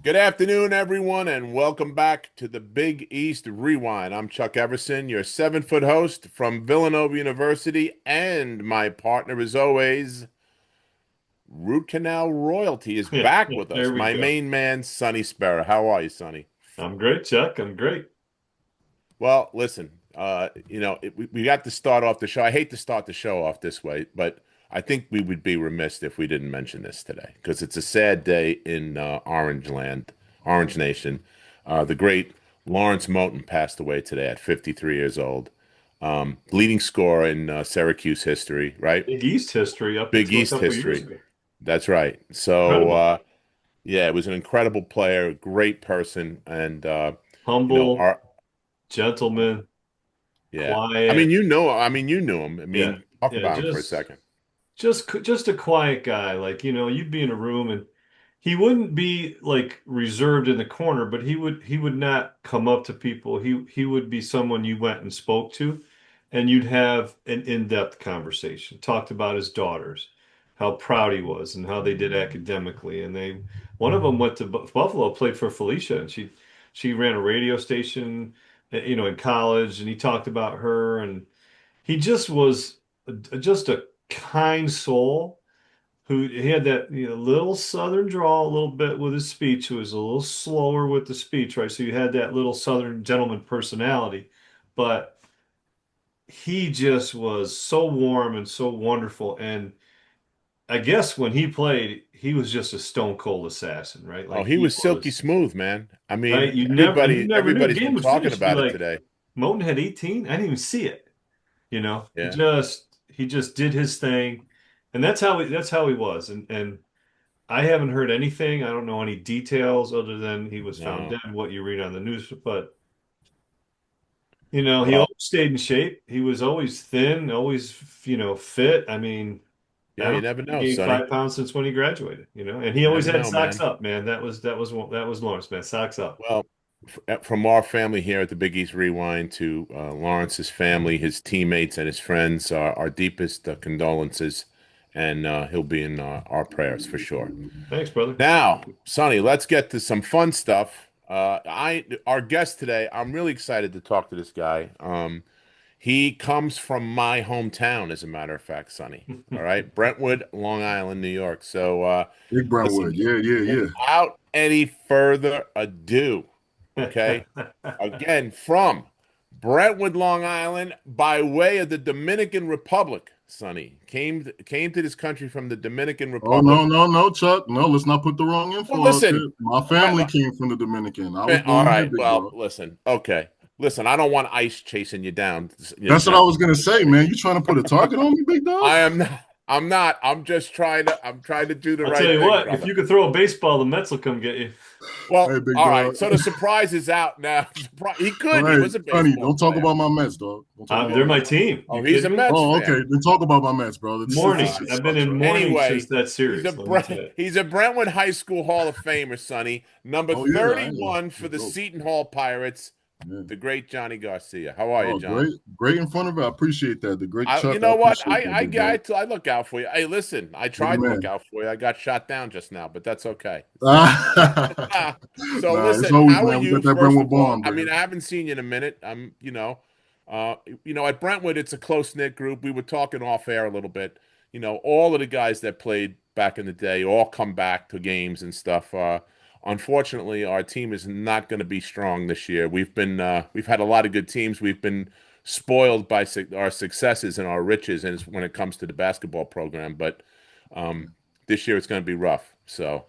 Good afternoon, everyone, and welcome back to the Big East Rewind. I'm Chuck Everson, your 7-foot host from Villanova University, and my partner, as always, Root Canal Royalty, is Yeah, back yeah, with there us. we My go. main man, Sonny Sparrow. How are you, Sonny? I'm great, Chuck. I'm great. Well, listen, we got to start off the show. I hate to start the show off this way, but I think we would be remiss if we didn't mention this today because it's a sad day in Orange Land, Orange Nation. The great Lawrence Moten passed away today at 53 years old. Leading scorer in Syracuse history, right? Big East history up Big until a East couple years history. ago. That's right. So, Incredible. yeah, it was an incredible player, great person, and Humble, our gentleman, yeah. quiet. You knew him. I Yeah. mean, talk Yeah, about him for a second. just a quiet guy. Like, you'd be in a room and he wouldn't be like reserved in the corner, but he would not come up to people. He would be someone you went and spoke to, and you'd have an in-depth conversation. Talked about his daughters, how proud he was, and how they did academically. And one of them went to Buffalo, played for Felicia, and she ran a radio station, in college, and he talked about her, and he just was just a kind soul who he had that little southern drawl a little bit with his speech, who was a little slower with the speech, right? So you had that little southern gentleman personality, but he just was so warm and so wonderful. And I guess when he played, he was just a stone cold assassin, right? Oh, Like he he was silky was, smooth, man. I right? mean, You never knew. everybody's Game been would talking finish, be about it like, today. Moten had 18. I didn't even see it. Yeah. He just did his thing, and that's how he was. And I haven't heard anything. I don't know any details other than he was found No. dead, what you read on the news. But he Well, always stayed in shape. He was always thin, always fit. I mean, I yeah, don't you think never he know, gained Sonny. 5 pounds since when he graduated. And he You always never had know, socks man. up, man. That was Lawrence, man. Socks up. Well, from our family here at the Big East Rewind to Lawrence's family, his teammates, and his friends, our deepest condolences, and he'll be in our prayers for sure. Thanks, brother. Now, Sonny, let's get to some fun stuff. Our guest today, I'm really excited to talk to this guy. He comes from my hometown, as a matter of fact, Sonny. All right, Brentwood, Long Island, New York. So, Big listen, Brentwood. Yeah, yeah, yeah. without any further ado, okay, again from Brentwood, Long Island, by way of the Dominican Republic, Sonny came to this country from the Dominican Oh no, Republic. no, no, Chuck. No, let's not put the wrong Well, info out there. listen, My family came from the Dominican. I was all born here, right. big Well, dog. listen. Okay. Listen, I don't want ICE chasing you down, That's what down I to was gonna the say, street. man. You trying to put a target on me, big dog? I am not. I'm not. I'm trying to do the I'll tell right you thing, what, if brother. you could throw a baseball, the Mets will come get you. Hey, Well, big all right. dog. So the surprise is out now. He All could. He right, was a honey, baseball don't talk player. about my Mets, dog. Don't talk about They're my my Mets. team. Oh, You he's a kidding me? Mets Oh, okay. fan. Then talk about my Mets, bro. This Mornings. shit I've been sucks, in right? mornings since Anyway, that series. Let me tell you. He's a Brentwood High School Hall of Famer, Sonny. Number Oh yeah, I am. 31 for Let's the go. Seton Hall Pirates, Yeah. the great Johnny Garcia. How are you, Oh, John? great in front of it. I appreciate that. The great You Chuck. I know what? appreciate that, big dog. I look out for you. Hey, listen, I You're the tried to look man. out for you. I got shot down just now, but that's okay. Nah, So it's listen, always, how are man. We you? got that First Brentwood of all, bond, I mean, baby. I haven't seen you in a minute. At Brentwood, it's a close-knit group. We were talking off air a little bit. All of the guys that played back in the day all come back to games and stuff. Unfortunately, our team is not going to be strong this year. We've had a lot of good teams. We've been spoiled by our successes and our riches, and when it comes to the basketball program. But um, this year it's going to be rough. So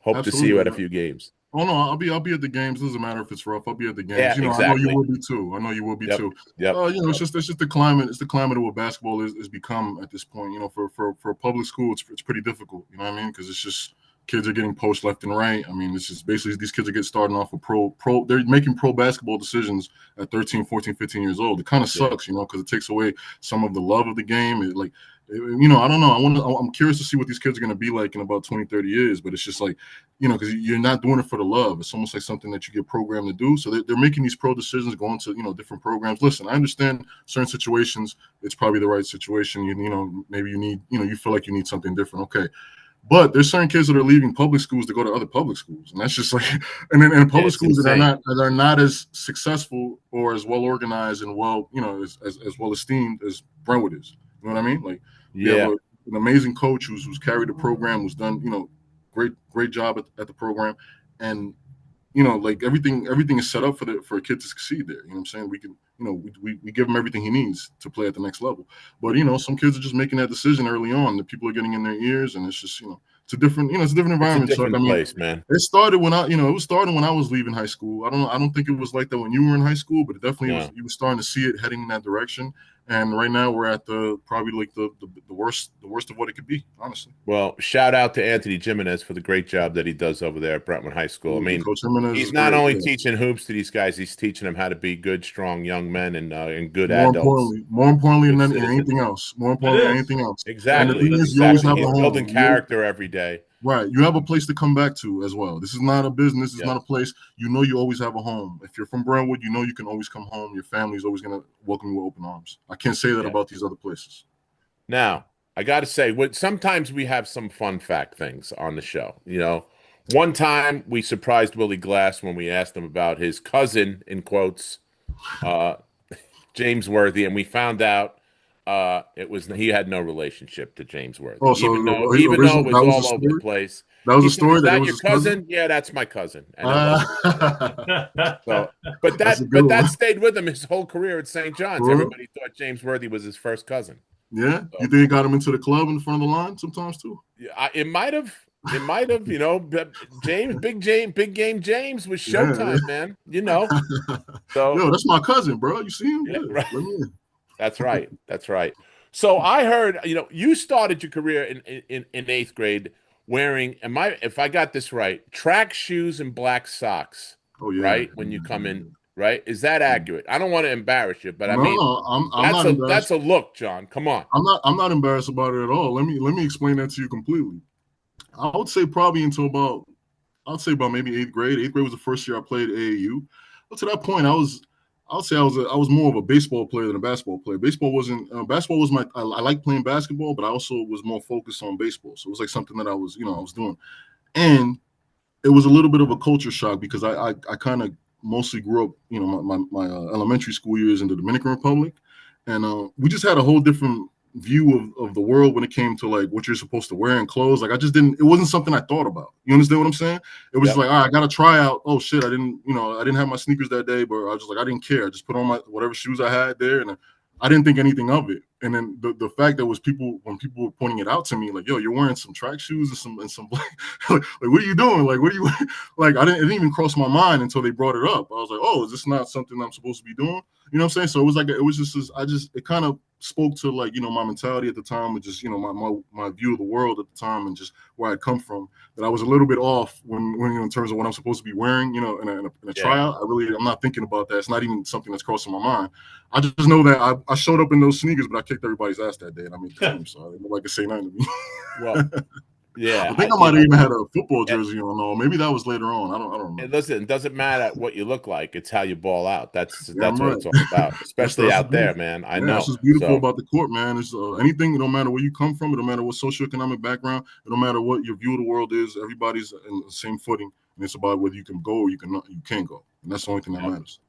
hope to see you at a Absolutely. few games. Oh no, I'll be at the games. Doesn't matter if it's rough. I'll be at the games. Yeah, I know you exactly. will be too. I know you will be Yep. too. Yep. It's Yep. just the climate. It's the climate of what basketball is become at this point. For a public school, it's pretty difficult. You know what I mean? Because it's just kids are getting poached left and right. I mean, it's just basically these kids are getting starting off with pro. They're making pro basketball decisions at 13, 14, 15 years old. It kind of Yeah. sucks, because it takes away some of the love of the game. I don't know. I'm curious to see what these kids are going to be like in about 20, 30 years. But it's just like, because you're not doing it for the love. It's almost like something that you get programmed to do. So they're making these pro decisions, going to different programs. Listen, I understand certain situations. It's probably the right situation. Maybe you need, you feel like you need something different. Okay, But there's certain kids that are leaving public schools to go to other public schools, and that's just like, and then in public It's schools that insane. are not as successful or as well organized and well, as well esteemed as Brentwood is. You know what I mean? Like we have Yeah. an amazing coach who's carried the program, who's done great job at the program, and like everything is set up for a kid to succeed there. You know what I'm saying? We can, we give him everything he needs to play at the next level. But some kids are just making that decision early on. The people are getting in their ears, and it's just it's a different It's a environment, Chuck. I different mean, place, man. it started when it was starting when I was leaving high school. I don't think it was like that when you were in high school, but it definitely was. Yeah. You were starting to see it heading in that direction. And right now we're at probably like the worst of what it could be, honestly. Well, shout out to Anthony Jimenez for the great job that he does over there at Brentwood High School. I mean, Coach Jimenez he's is not great. only Yeah. teaching hoops to these guys, he's teaching them how to be good, strong young men and good More adults, importantly good than citizens. anything else. More It importantly than is. anything else. And the It Exactly, thing is. is, you always exactly. have a He's building home. character every day. Right. You have a place to come back to as well. This is not a business. It's Yes. not a place. You always have a home. If you're from Brentwood, you can always come home. Your family's always going to welcome you with open arms. I can't say that Yeah. about these other places. Now, I got to say, sometimes we have some fun fact things on the show. One time we surprised Willie Glass when we asked him about his cousin, in quotes, uh, James Worthy, and we found out he had no relationship to James Worthy, Oh, so even though it was that was a all over the story. place. That was He a said, story "Is that it that was your his cousin. cousin?" Yeah, that's my cousin, and it wasn't. So, but That's a that good but that one. stayed with him his whole career at St. John's. For real? Everybody thought James Worthy was his first cousin. Yeah. You So, think it got him into the club in front of the line sometimes too? yeah, it might have. It might have. But Big Game James was Yeah. Showtime, man. So Yo, that's my cousin, bro. You see him? yeah, Yeah. right. Let me in. That's right. That's right. So I heard, you started your career in eighth grade wearing, if I got this right, track shoes and black socks, Oh yeah. right? When you come in, right? Is that accurate? I don't want to embarrass you, but I No, mean, no, I'm not that's embarrassed. a look, John. Come on. I'm not embarrassed about it at all. Let me explain that to you completely. I would say probably until about I'd say about maybe eighth grade. Eighth grade was the first year I played AAU. But to that point, I would say I was more of a baseball player than a basketball player. Basketball was I like playing basketball, but I also was more focused on baseball. So it was like something that I was doing. And it was a little bit of a culture shock because I kind of mostly grew up, my elementary school years in the Dominican Republic, and we just had a whole different view of the world when it came to like what you're supposed to wear and clothes. Like I just didn't. It wasn't something I thought about. You understand what I'm saying? It was just Yep. like, all right, I got to try out. Oh shit, I didn't have my sneakers that day, but I was just like, I didn't care. I just put on my whatever shoes I had there, and I didn't think anything of it. And then the fact that was when people were pointing it out to me, like, yo, you're wearing some track shoes and some like what are you doing? Like, what are you like? It didn't even cross my mind until they brought it up. I was like, oh, is this not something I'm supposed to be doing? You know what I'm saying? So it was like, it was just it kind of spoke to like, my mentality at the time, and just, my view of the world at the time, and just where I'd come from, that I was a little bit off when in terms of what I'm supposed to be wearing, in a Yeah. tryout. I'm not thinking about that. It's not even something that's crossing my mind. I just know that I showed up in those sneakers, but I kicked everybody's ass that day, and I made the team, so nobody could say nothing to me. Well, yeah. I think I might have even had a football jersey on. No, maybe that was later on. I don't And remember. listen, it doesn't matter what you look like; it's how you ball out. That's Yeah, I'm what right. it's all about, especially That's out there, beautiful. man. I Yeah, that's know. just beautiful So about the court, man. It's anything. It don't matter where you come from. It don't matter what socioeconomic background. It don't matter what your view of the world is. Everybody's in the same footing, and it's about whether you can go or you can't go, and that's the only thing that matters.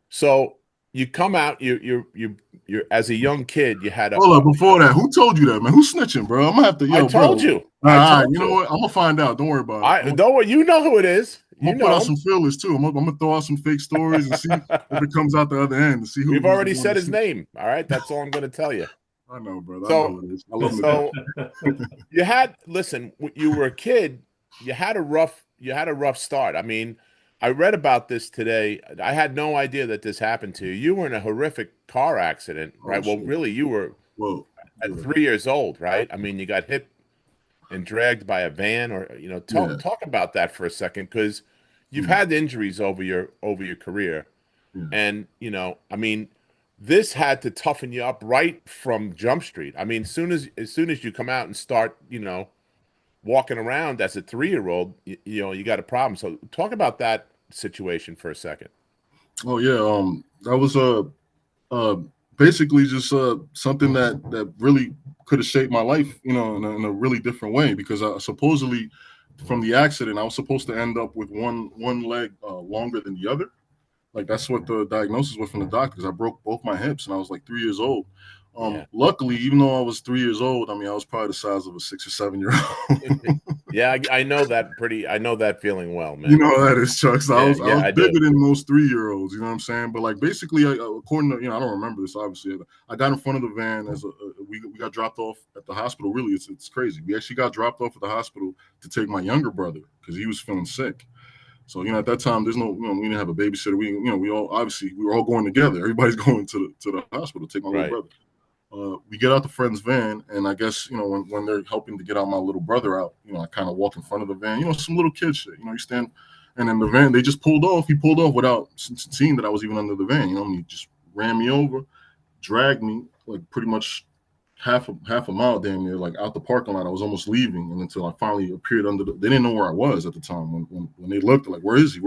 So you come out, you're as a young kid, you had Hold up, before that, who told you that, man? Who's snitching, bro? I'm gonna have to, I yo, bro. told you. All I right, told you know you. what? I'm gonna find out. Don't worry about it. I don't worry, you know who it is. I'm You gonna put out know some feelers too. I'm gonna throw out some fake stories and see if it comes out the other end to see We've who's the already one said that's his snitching. name. All right, that's all I'm going to tell you. I know, brother. I know So, who it is. I love him to death. so listen, when you were a kid, you had a rough start. I mean, I read about this today. I had no idea that this happened to you. You were in a horrific car accident, Oh right? Well, shit. really, you were Whoa. at Yeah. 3 years old, right? I mean, you got hit and dragged by a van, or Yeah. talk about that for a second, because you've Mm. had injuries over your career, Yeah. and I mean, this had to toughen you up right from Jump Street. I mean, as soon as you come out and start, walking around as a 3-year old, you got a problem. So talk about that situation for a second. Oh yeah. That was uh basically just something that really could have shaped my life, in a really different way. Because supposedly from the accident, I was supposed to end up with one leg longer than the other. Like that's what the diagnosis was from the doctors. I broke both my hips, and I was like 3 years old. Yeah. Luckily, even though I was 3 years old, I mean, I was probably the size of a 6 or 7 year old. Yeah, I know that I know that feeling well, You man. know how that is, Chuck. So I Yeah, was I yeah, was I bigger do. than most 3 year olds. You know what I'm saying? But like basically, according to I don't remember this obviously. I got in front of the van as we got dropped off at the hospital. Really, it's crazy. We actually got dropped off at the hospital to take my younger brother because he was feeling sick. So at that time, there's no we didn't have a babysitter. We all obviously we were all going together. Everybody's going to the hospital to take my little Right. brother. We get out the friend's van, and I guess when they're helping to get out my little brother out, I kind of walk in front of the van, some little kid shit. You stand, and then the van they just pulled off. He pulled off without seeing that I was even under the van. And he just ran me over, dragged me like pretty much half a mile damn near like out the parking lot. I was almost leaving, and until I finally appeared under they didn't know where I was at the time. When they looked, like, where is he,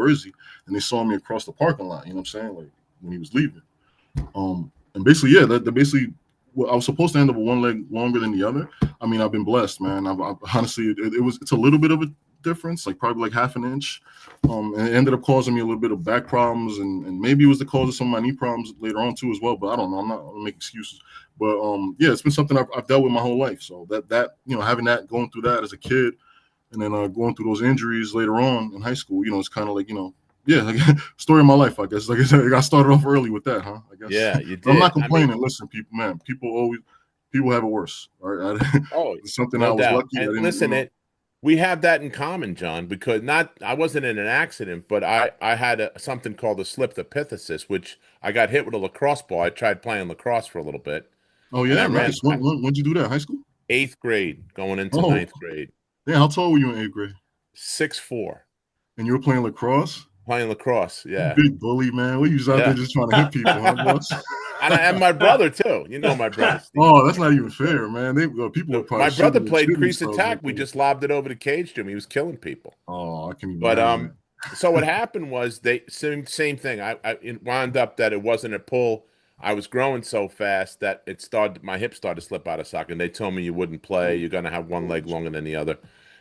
and they saw me across the parking lot. You know what I'm saying? Like when he was leaving. And basically, yeah, that basically, well, I was supposed to end up with one leg longer than the other. I mean, I've been blessed, man. I've honestly, it's a little bit of a difference, like probably like half an inch. And it ended up causing me a little bit of back problems, and maybe it was the cause of some of my knee problems later on too as well. But I don't know. I'm not gonna make excuses. But yeah, it's been something I've dealt with my whole life. So that having that, going through that as a kid, and then going through those injuries later on in high school, it's kind of like yeah, like, story of my life, I guess. Like I said, I got started off early with that, huh? I guess. Yeah, you But I'm not did. I mean, complaining. Listen, people, man, people have it worse. All right, oh, it's something I no was doubt. lucky. I And didn't, listen, we have that in common, John, because I wasn't in an accident, but I had something called a slip epiphysis, which I got hit with a lacrosse ball. I tried playing lacrosse for a little bit, Oh and I yeah, ran nice. When'd you do that? High school? eighth grade going into Oh, ninth grade, yeah. How tall were you in eighth grade? 6'4", And you were playing lacrosse? playing lacrosse. You Yeah, big bully, man. What, you was out there yeah. just trying to hit people, huh, boss? And my brother too. You know my brother Steve. Oh, that's not even So, fair, man. People were so probably my brother shooting and played shooting crease themselves attack. right We there. just lobbed it over the cage to him. He was killing people. Oh, I can even But imagine that. so what happened was they same thing. It wound up that it wasn't a pull. I was growing so fast that my hip started to slip out of socket. And they told me you wouldn't play. You're gonna have one leg longer than the other.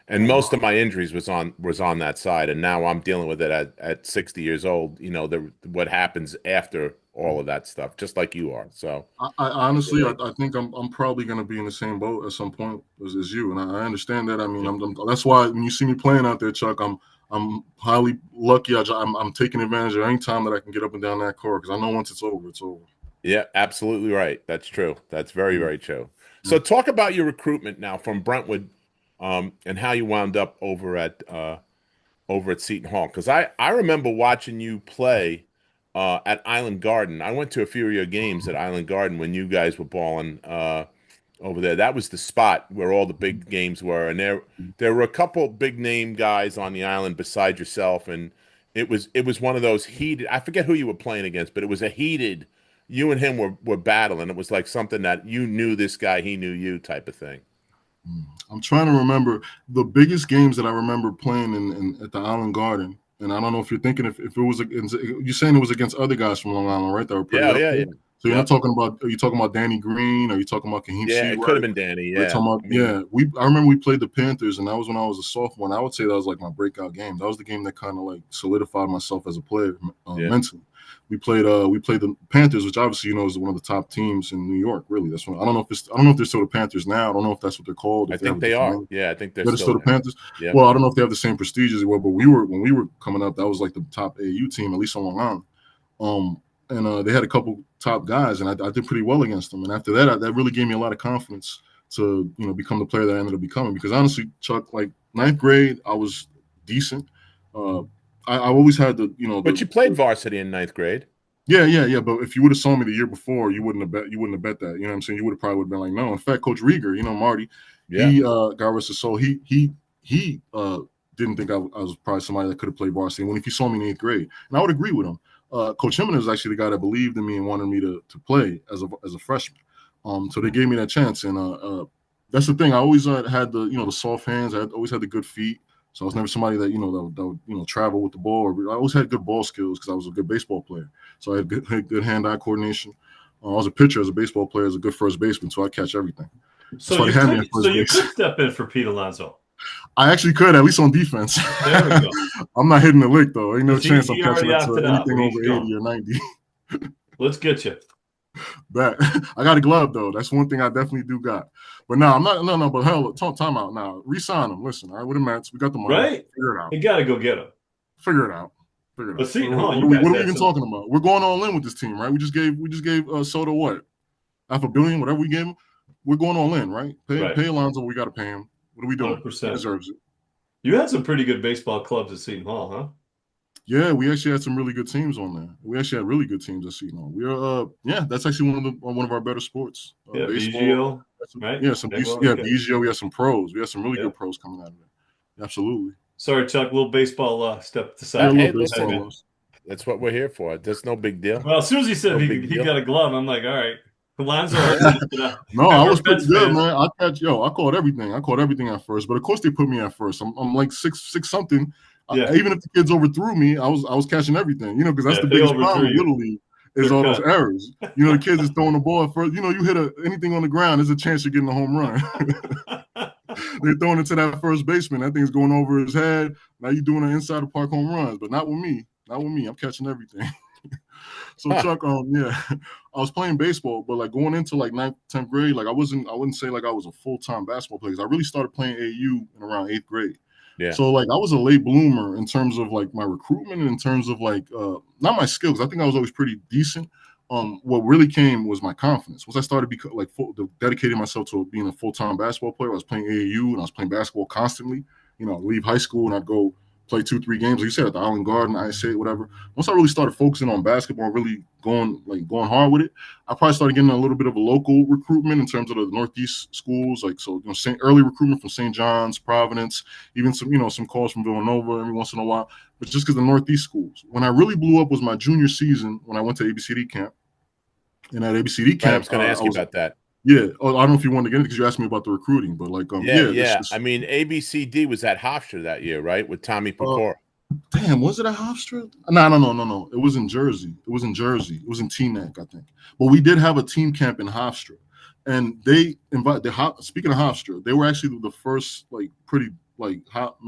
And most of my injuries was on that side. And now I'm dealing with it at 60 years old. What happens after all of that stuff, just like you are. So I I honestly, relate. I think I'm probably gonna be in the same boat at some point as you, and I understand that. I mean, Yeah. that's why when you see me playing out there, Chuck, I'm highly lucky. I'm taking advantage of any time that I can get up and down that court, because I know once it's over, it's over. Yeah, absolutely right. That's true. That's very, Yeah. very true. So talk about your recruitment now from Brentwood, and how you wound up over at Seton Hall. Because I remember watching you play at Island Garden. I went to a few of your games at Island Garden when you guys were balling over there. That was the spot where all the big games were, and there were a couple big name guys on the island beside yourself, and it was one of those heated. I forget who you were playing against, but it was a heated. You and him were battling. It was like something that you knew this guy, he knew you type of thing. I'm trying to remember the biggest games that I remember playing at the Island Garden. And I don't know if you're thinking, if it was, you're saying it was against other guys from Long Island, right? That were pretty Yeah, up yeah, there. yeah. So you're not Yep. talking about, are you talking about Danny Green? Are you talking about Kaheem Yeah, it could have Seawright? been Danny. We're Yeah. talking about, I mean, yeah. I remember we played the Panthers, and that was when I was a sophomore. And I would say that was like my breakout game. That was the game that kind of like solidified myself as a player yeah. mentally. We played the Panthers, which obviously is one of the top teams in New York. Really, that's one. I don't know if they're still the Panthers now. I don't know if that's what they're called. I If they have think a they different are. name. Yeah, I think they're They're still still the there. Panthers. Yeah. Well, I don't know if they have the same prestige as they were, but when we were coming up, that was like the top AU team, at least on Long Island. And they had a couple top guys, and I did pretty well against them. And after that, that really gave me a lot of confidence to become the player that I ended up becoming. Because honestly, Chuck, like ninth grade, I was decent. Uh, I always had But you played varsity in ninth grade. yeah. But if you would have saw me the year before, you wouldn't have bet that. You know what I'm saying? You would have probably been like, no. In fact, Coach Rieger, Marty, Yeah. he God rest his soul. He didn't think I was probably somebody that could have played varsity. When if you saw me in eighth grade, and I would agree with him. Coach Himmon is actually the guy that believed in me and wanted me to play as a freshman. So they gave me that chance, and that's the thing. I always had the soft hands. I always had the good feet. So I was never somebody that that would travel with the ball. I always had good ball skills because I was a good baseball player. So I had good hand-eye coordination. I was a pitcher as a baseball player, as a good first baseman, so I catch everything. So So they you had me at could, first so you base. could step in for Pete Alonso. I actually could, at least on defense. There we go. I'm not hitting the lick though. Ain't no 'Cause chance I'm he catching already up to opted out. anything He's over gone. 80 or 90. Let's get you. But I got a glove though. That's one thing I definitely do got. But no, I'm not. No. But hell, time out now. Resign him. Listen, all right, with the Mets, we got the money. Right? Figure it out. You got to go get him. Figure it out. Figure it But out. see, What you are we guys had even some. talking about? We're going all in with this team, right? We just gave Soto what? $500 million, whatever we gave him. We're going all in, right? Pay Alonso. We got to pay him. What are we doing? 100%. He deserves it. You had some pretty good baseball clubs at Seton Hall, huh? Yeah, we actually had some really good teams on there. We actually had really good teams at Seton Hall. That's actually one of our better sports. Yeah, Baseball. VGO, right? VGO. We had some pros. We had some really good pros coming out of it. Absolutely. Sorry, Chuck. Little baseball step to Yeah, side. Hey, baseball listen, loss. that's what we're here for. That's no big deal. Well, as soon as he said No he big deal. got a glove, I'm like, all right. Alonso. No, I was pretty Mets good, fans. man. I caught everything. I caught everything at first, but of course they put me at first. I'm like six something. Yeah. Even if the kids overthrew me, I was catching everything. Because that's the biggest problem with Little League is all those errors. The kids is throwing the ball at first. You hit anything on the ground, there's a chance you're getting a home run. They're throwing it to that first baseman. That thing's going over his head. Now you're doing an inside the park home runs, but not with me. Not with me. I'm catching everything. So Chuck, I was playing baseball, but like going into like 9th, 10th grade, like I wouldn't say like I was a full-time basketball player. I really started playing AU in around 8th grade. Yeah. So like I was a late bloomer in terms of like my recruitment and in terms of like not my skills. I think I was always pretty decent. What really came was my confidence. Once I started dedicating myself to being a full-time basketball player, I was playing AAU and I was playing basketball constantly. Leave high school and I'd go play 2-3 games, like you said, at the Island Garden, I say whatever. Once I really started focusing on basketball and really going hard with it, I probably started getting a little bit of a local recruitment in terms of the Northeast schools, early recruitment from St. John's, Providence, even some calls from Villanova every once in a while. But just because the Northeast schools. When I really blew up was my junior season when I went to ABCD camp. And at ABCD camp, I was going to ask you about that. Yeah, I don't know if you wanted to get it because you asked me about the recruiting, but yeah. I mean, ABCD was at Hofstra that year, right, with Tommy Pecora. Damn, was it at Hofstra? No. It was in Jersey. It was in Teaneck, I think. But we did have a team camp in Hofstra, and they invited. Speaking of Hofstra, they were actually the first pretty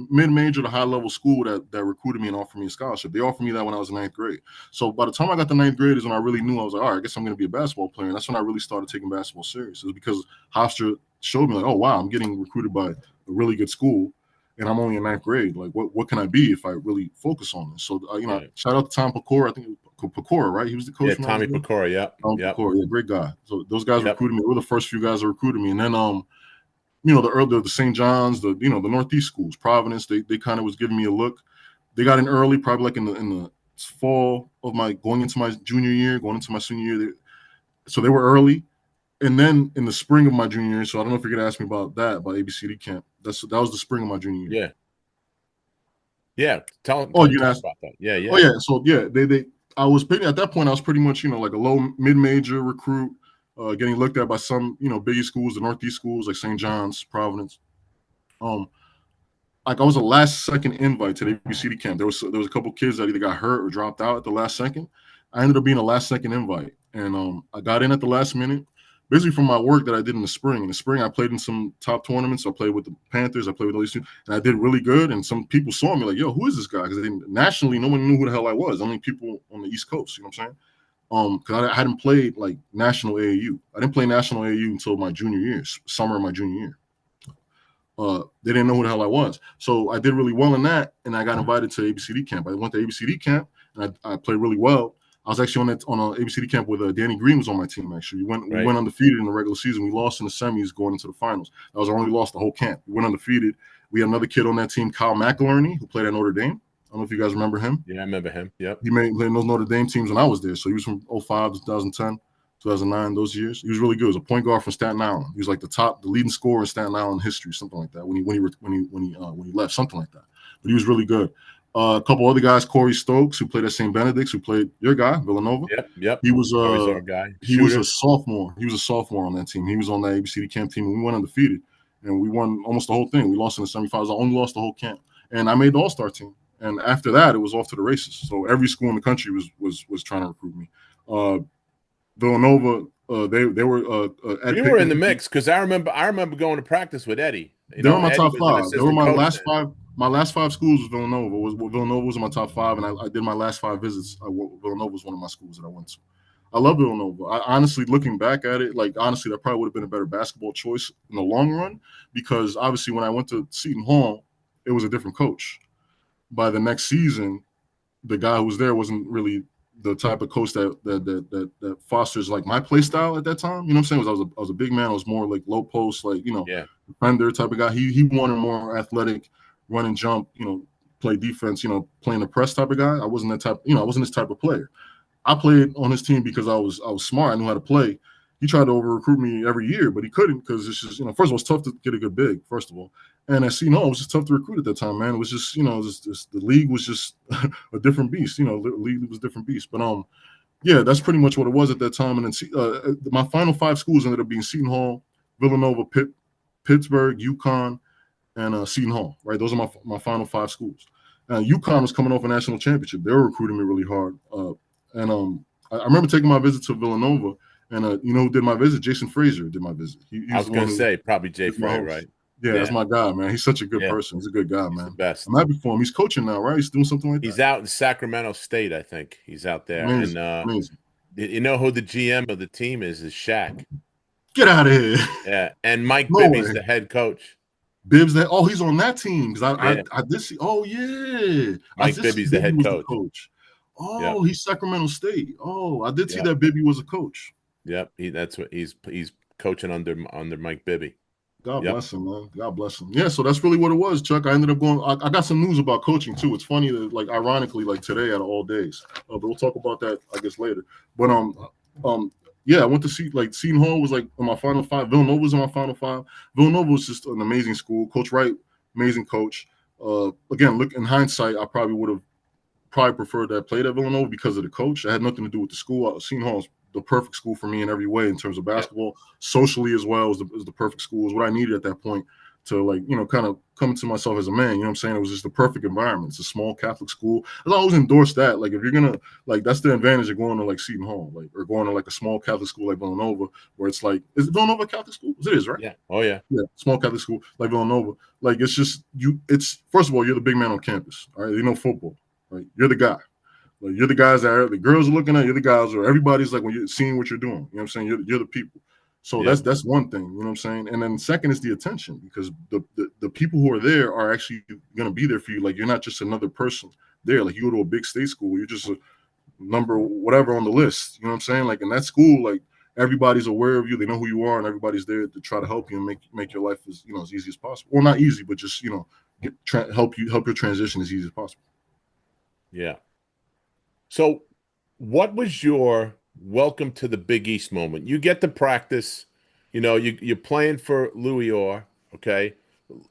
mid-major to high-level school that recruited me and offered me a scholarship. They offered me that when I was in 9th grade. So by the time I got to 9th grade is when I really knew I was like, all right, I guess I'm going to be a basketball player. And that's when I really started taking basketball serious. It was because Hofstra showed me like, oh, wow, I'm getting recruited by a really good school. And I'm only in 9th grade. Like, what can I be if I really focus on this? So, shout out to Tom Pecora. I think Pecora, right? He was the coach. Yeah, Tommy Pecora, Pecora, yeah, great guy. So those guys recruited me. They were the first few guys that recruited me. And then, the St. John's, the Northeast schools, Providence, they kind of was giving me a look. They got in early, probably like in the fall of going into my junior year, going into my senior year. So they were early. And then in the spring of my junior year, so I don't know if you're gonna ask me about ABCD camp. That was the spring of my junior year. Yeah. Tell you talk asked about that. Yeah. Oh yeah. So yeah, I was pretty at that point. I was pretty much like a low mid-major recruit, getting looked at by some biggie schools, the Northeast schools like St. John's, Providence. I was a last second invite to the ABCD camp. There was a couple kids that either got hurt or dropped out at the last second. I ended up being a last second invite, and I got in at the last minute. Basically from my work that I did in the spring. In the spring, I played in some top tournaments. I played with the Panthers. I played with all these teams, and I did really good. And some people saw me like, yo, who is this guy? Because nationally, no one knew who the hell I was. Only people on the East Coast, you know what I'm saying? Because I hadn't played like national AAU. I didn't play national AAU until my junior year, summer of my junior year. They didn't know who the hell I was. So I did really well in that, and I got invited to ABCD camp. I went to ABCD camp, and I played really well. I was actually on an ABCD camp with Danny Green was on my team, actually. We went undefeated in the regular season. We lost in the semis going into the finals. That was our only loss the whole camp. We went undefeated. We had another kid on that team, Kyle McIlerney, who played at Notre Dame. I don't know if you guys remember him. Yeah, I remember him. Yep. He played in those Notre Dame teams when I was there. So he was from 05 to 2010, 2009, those years. He was really good. He was a point guard from Staten Island. He was like the leading scorer in Staten Island history, something like that, when he left, something like that. But he was really good. A couple other guys, Corey Stokes, who played at St. Benedict's, who played your guy, Villanova. Yep. He was our guy. He was a sophomore. He was a sophomore on that team. He was on that ABCD camp team, and we went undefeated, and we won almost the whole thing. We lost in the semifinals. I only lost the whole camp, and I made the All-Star team. And after that, it was off to the races. So every school in the country was trying to recruit me. Villanova, they were Ed You were in Pickens. the mix because I remember going to practice with Eddie. You They were know, my Eddie top was an five. They were assistant my coach last then. five. My last five schools was Villanova. Villanova was in my top five, and I did my last five visits. Villanova was one of my schools that I went to. I love Villanova. I honestly, looking back at it, like honestly, that probably would have been a better basketball choice in the long run, because obviously when I went to Seton Hall, it was a different coach. By the next season, the guy who was there wasn't really the type of coach that fosters like my play style at that time. You know what I'm saying? I was a big man. I was more like low post, like Yeah. defender type of guy. He wanted more athletic, run and jump. Play defense. Playing the press type of guy. I wasn't that type. I wasn't this type of player. I played on his team because I was smart. I knew how to play. He tried to over recruit me every year, but he couldn't because it's just first of all, it's tough to get a good big. First of all, and at Seton Hall, it was just tough to recruit at that time, man. It was just the league was just a different beast. The league was a different beast. But yeah, that's pretty much what it was at that time. And then my final five schools ended up being Seton Hall, Villanova, Pittsburgh, UConn, and Seton Hall. Right, those are my final five schools. UConn was coming off a national championship. They were recruiting me really hard. And I remember taking my visit to Villanova, and who did my visit? Jason Frazier did my visit. He I was was the one going to who say probably Jay is my Frey, host. right? Yeah, that's Yeah. my guy, man. He's such a good Yeah. person. He's a good guy, He's the man. best. I'm happy for him. He's coaching now, right? He's doing something like He's that. out in Sacramento State, I think. He's out there. And Amazing, amazing. you know who the GM of the team is Shaq. Get out of here. Yeah. And Mike No Bibby's way. the head coach. Bibbs, he's on that team because Yeah. I did see. Oh yeah, I Mike did see Bibby's the Bibby head was the coach. coach. Oh, Yep. he's Sacramento State. Oh, I did see Yep. that Bibby was a coach. Yep. That's what he's coaching under Mike Bibby. God Yep. bless him, man. God bless him. Yeah, so that's really what it was, Chuck. I ended up going. I got some news about coaching too. It's funny that, like, ironically, like today out of all days, but we'll talk about that, I guess, later. But yeah, I went to see like Seton Hall was like in my final five. Villanova was in my final five. Villanova was just an amazing school. Coach Wright, amazing coach. Again, look in hindsight, I probably would have preferred that I played at Villanova because of the coach. It had nothing to do with the school. Seton Hall is the perfect school for me in every way in terms of basketball, socially as well as the perfect school. Is what I needed at that point to, like, kind of come to myself as a man. You know what I'm saying? It was just the perfect environment. It's a small Catholic school. I always endorse that. Like, if you're gonna, like, that's the advantage of going to like Seton Hall, like, or going to like a small Catholic school like Villanova, where it's like, is Villanova a Catholic school? It is, right? Yeah. Oh yeah. Yeah, small Catholic school like Villanova. Like, it's just it's first of all, you're the big man on campus. All right, you know football. Right, you're the guy. Like, you're the guys that the girls are looking at. You're the guys, or everybody's like when you're seeing what you're doing. You know what I'm saying? You're the people. So Yeah. that's one thing. You know what I'm saying? And then second is the attention, because the people who are there are actually going to be there for you. Like, you're not just another person there. Like, you go to a big state school, you're just a number whatever on the list. You know what I'm saying? Like, in that school, like, everybody's aware of you. They know who you are, and everybody's there to try to help you and make your life as easy as possible. Well, not easy, but just help your transition as easy as possible. Yeah. So, what was your welcome to the Big East moment? You get to practice, you're playing for Louis Orr, okay?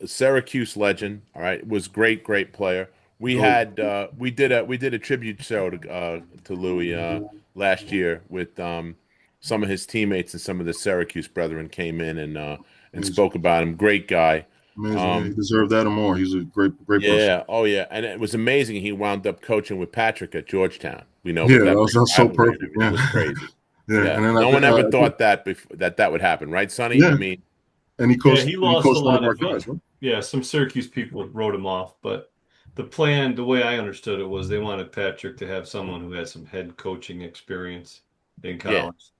Syracuse legend, all right? Was great player. We had we did a tribute show to Louis last year with some of his teammates, and some of the Syracuse brethren came in and spoke about him. Great guy. Amazing. Yeah, he deserved that and more. He's a great person. Yeah, oh yeah, and it was amazing. He wound up coaching with Patrick at Georgetown. Yeah, With that that big was so rivalry and perfect. everything. It Yeah, was crazy. yeah. Yeah, And then no one ever thought that that would happen, right, Sonny? yeah, I mean, and he Yeah, coached. he He lost a coached one of lot our of guys, right? yeah, some Syracuse people wrote him off, but the plan, the way I understood it, was they wanted Patrick to have someone who had some head coaching experience in yeah, college.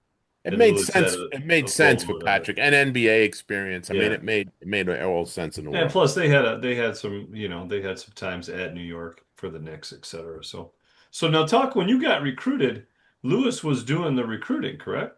it And made Lewis had sense. It made a sense for boatload of it. Patrick and NBA experience. I mean, Yeah. it made all sense in the And world. plus they had some, they had some times at New York for the Knicks, etc. So now talk, when you got recruited, Lewis was doing the recruiting, correct?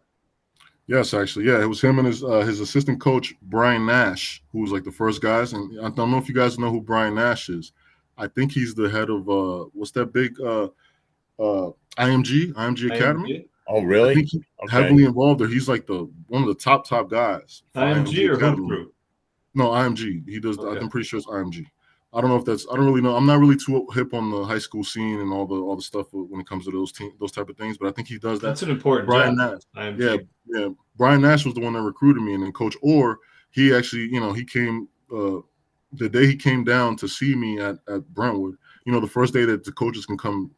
Yes, actually, yeah. It was him and his assistant coach Brian Nash, who was like the first guys. And I don't know if you guys know who Brian Nash is. I think he's the head of what's that big IMG Academy. IMG? Oh, I really? think he's Okay. heavily involved there. He's like one of the top guys for IMG IMG or Hoop Academy. Group? No, IMG. He does. Okay. I'm pretty sure it's IMG. I don't know if that's. I don't really know. I'm not really too hip on the high school scene and all the stuff when it comes to those type of things. But I think he does that. That's an important Brian job. Nash. IMG. Yeah. Brian Nash was the one that recruited me, and then Coach Orr. He actually, he came the day he came down to see me at Brentwood. The first day that the coaches can come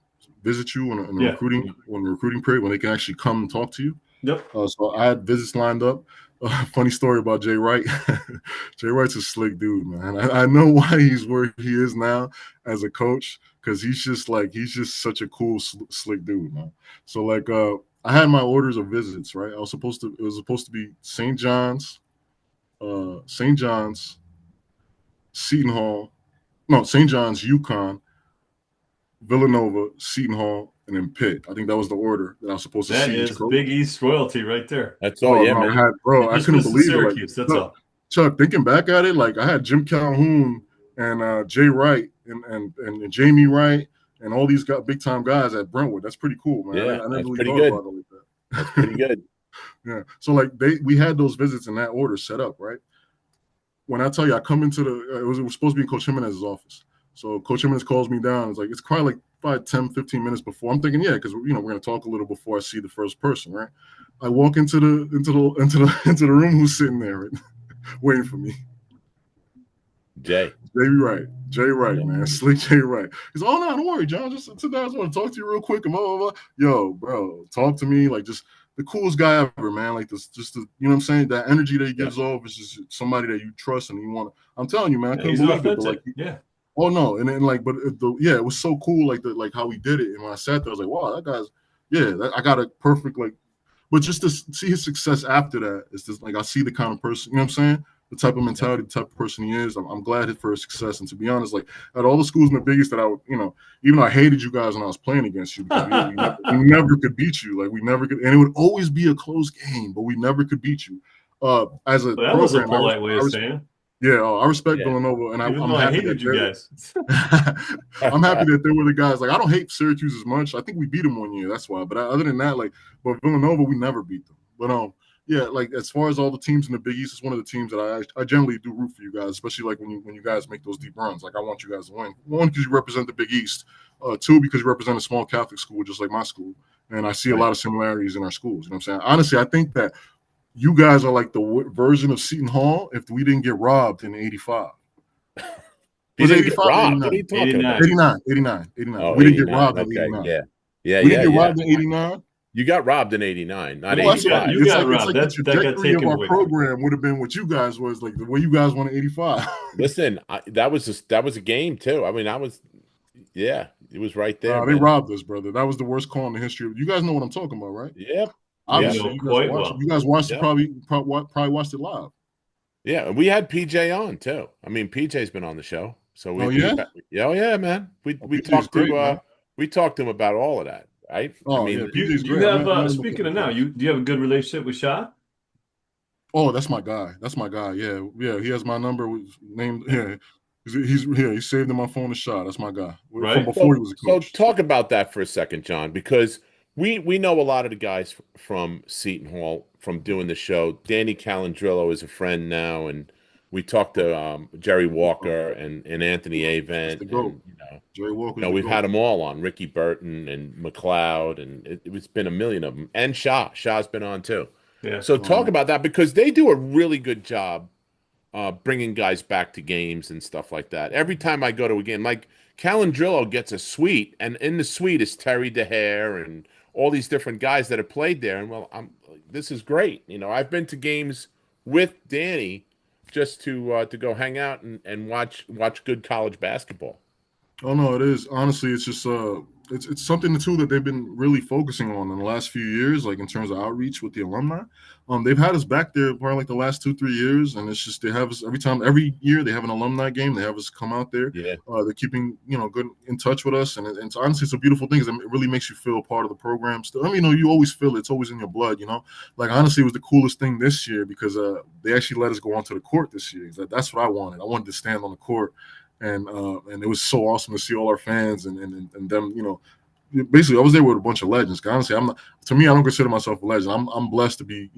visit you in the Yeah. recruiting period, when they can actually come and talk to you. Yep. So I had visits lined up. Funny story about Jay Wright. Jay Wright's a slick dude, man. I know why he's where he is now as a coach, because he's just such a cool, slick dude, man. So I had my orders of visits, right? It was supposed to be St. John's, Seton Hall, no, St. John's, UConn, Villanova, Seton Hall, and then Pitt. I think that was the order that I was supposed to That see each is coach. Big East royalty right there. That's all. Oh Yeah, no, man. You I just couldn't missed the believe it. Like Syracuse. That's all. Chuck, thinking back at it, like I had Jim Calhoun and Jay Wright and Jamie Wright and all these big time guys at Brentwood. That's pretty cool, man. Yeah, I never that's really pretty thought good. about it like that. That's pretty good. Yeah. So like we had those visits in that order set up, right? When I tell you, I come into it was supposed to be in Coach Jimenez's office. So Coach Jimenez calls me down. It's probably like 5, 10, 15 minutes before. I'm thinking, yeah, because we're gonna talk a little before I see the first person, right? I walk into the room. Who's sitting there, right? Waiting for me? Jay. Jay Wright, Yeah. man, slick Jay Wright. He's, oh no, don't worry, John. Just sit down. I just want to talk to you real quick. And blah, blah, blah. Yo, bro, talk to me like just the coolest guy ever, man. Like this, just the, you know what I'm saying. That energy that he gives off is just somebody that you trust and you want to. I'm telling you, man, I couldn't He's believe it. But authentic. Yeah. oh no, and then like, but it was so cool, like how he did it. And when I sat there, I was like, wow, that guy's, I got a perfect like. But just to see his success after that is just like I see the kind of person, you know what I'm saying? The type of mentality, the type of person he is. I'm glad for his success. And to be honest, like at all the schools in the biggest that I would, even though I hated you guys when I was playing against you because we never could beat you. Like we never could, and it would always be a close game, but we never could beat you. As a Well, that was a program, polite way of saying. I respect Yeah. Villanova, and Even I'm though I happy hated that you guys. I'm happy that they were the guys. Like I don't hate Syracuse as much. I think we beat them one year. That's why. But other than that, but Villanova, we never beat them. But like as far as all the teams in the Big East, it's one of the teams that I generally do root for you guys, especially like when you guys make those deep runs. Like I want you guys to win. One, because you represent the Big East. Two, because you represent a small Catholic school, just like my school, and I see a lot of similarities in our schools. You know what I'm saying? Honestly, I think that you guys are like the version of Seton Hall if we didn't get robbed in '85. Was it 85 or Robbed. 89? What are you talking about? 89. Oh, We didn't get 89. robbed in Okay. 89. Yeah. We didn't get robbed in 89. You got robbed in 89, not Well, that's what 85. You got it's robbed. like the That got trajectory of taken our away from you. program would have been what you guys was, like the way you guys won in 85. Listen, that was a game too. I mean, it was right there, They man. robbed us, brother. That was the worst call in the history. You guys know what I'm talking about, right? Yep. We Obviously, know quite well. You guys watched it, Yep. probably watched it live. Yeah, and we had PJ on too. I mean, PJ's been on the show, so Oh yeah, man. We PJ's talked to great, man. we talked to him about all of that, right? Oh I mean, yeah, You PJ's you great. have speaking of now, do you have a good relationship with Shah? Oh, that's my guy. Yeah. He has my number. Named He's here. He saved in my phone a shot. That's my guy from Right. before he was a So coach. talk about that for a second, John, because we know a lot of the guys from Seton Hall from doing the show. Danny Calandrillo is a friend now, and we talked to Jerry Walker and Anthony That's Avent, the and GOAT. Jerry Walker's the we've GOAT. had them all on. Ricky Burton and McLeod, and it's been a million of them. And Shah's been on too. Yeah. So talk about that because they do a really good job bringing guys back to games and stuff like that. Every time I go to a game, like Calandrillo gets a suite, and in the suite is Terry DeHare and all these different guys that have played there. And this is great. I've been to games with Danny just to go hang out and watch good college basketball. Oh no, it is. Honestly, it's just it's something too that they've been really focusing on in the last few years, like in terms of outreach with the alumni. They've had us back there probably like the last 2-3 years, and it's just they have us every year they have an alumni game. They have us come out there. Yeah. They're keeping good in touch with us, and it's honestly it's a beautiful thing. 'Cause it really makes you feel a part of the program. Still, I mean, you always feel it's always in your blood. Like honestly, it was the coolest thing this year because they actually let us go onto the court this year. That's what I wanted. I wanted to stand on the court. And it was so awesome to see all our fans and them. Basically, I was there with a bunch of legends. Honestly, I don't consider myself a legend. I'm blessed to be,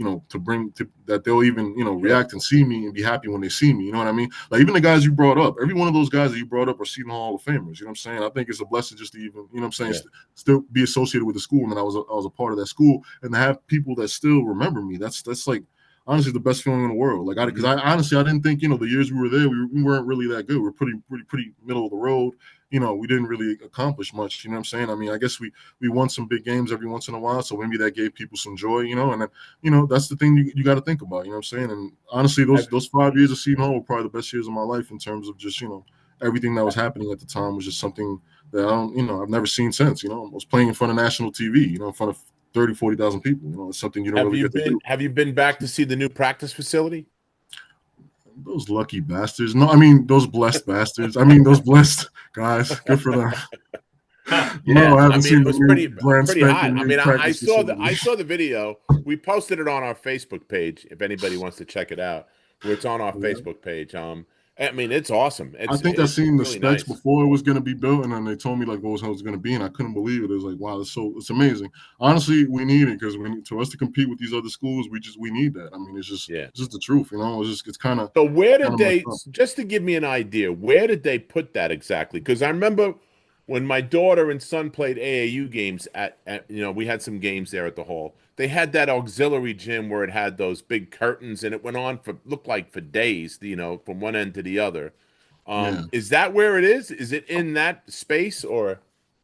that they'll even, react and see me and be happy when they see me. You know what I mean? Like even the guys you brought up, every one of those guys that you brought up are Seton Hall of Famers. You know what I'm saying? I think it's a blessing just to even, you know what I'm saying, still be associated with the school. And I was a part of that school, and to have people that still remember me. That's like, honestly the best feeling in the world. Like, because I honestly I didn't think, the years we were there, we weren't really that good. We were pretty middle of the road. We didn't really accomplish much. You know what I'm saying? I mean, I guess we won some big games every once in a while, so maybe that gave people some joy. And then that's the thing you got to think about. You know what I'm saying? And honestly, those 5 years of Seton Hall were probably the best years of my life in terms of just everything that was happening at the time was just something that I've never seen since. I was playing in front of national TV. In front of 30, 40,000 people. It's something you don't really get to do. Have you been back to see the new practice facility? Those lucky bastards. No, I mean those blessed bastards. I mean those blessed guys. Good for them. Yeah, no, I haven't seen it the was new brand pretty spanking hot. I new mean, I practice saw facility. the video. We posted it on our Facebook page if anybody wants to check it out. Where it's on our Yeah. Facebook page. I mean, it's awesome. I think I It's seen the really specs nice. before it was going to be built, and then they told me like what it was going to be, and I couldn't believe it. It was like, wow, it's amazing. Honestly, we need it because to us to compete with these other schools, we need that. I mean, it's just the truth, It's kind of So where did messed they, up. just to give me an idea, where did they put that exactly? Because I remember when my daughter and son played AAU games we had some games there at the hall. They had that auxiliary gym where it had those big curtains and it went on looked like for days, from one end to the other. Yeah. Is that where it is? Is it in that space or?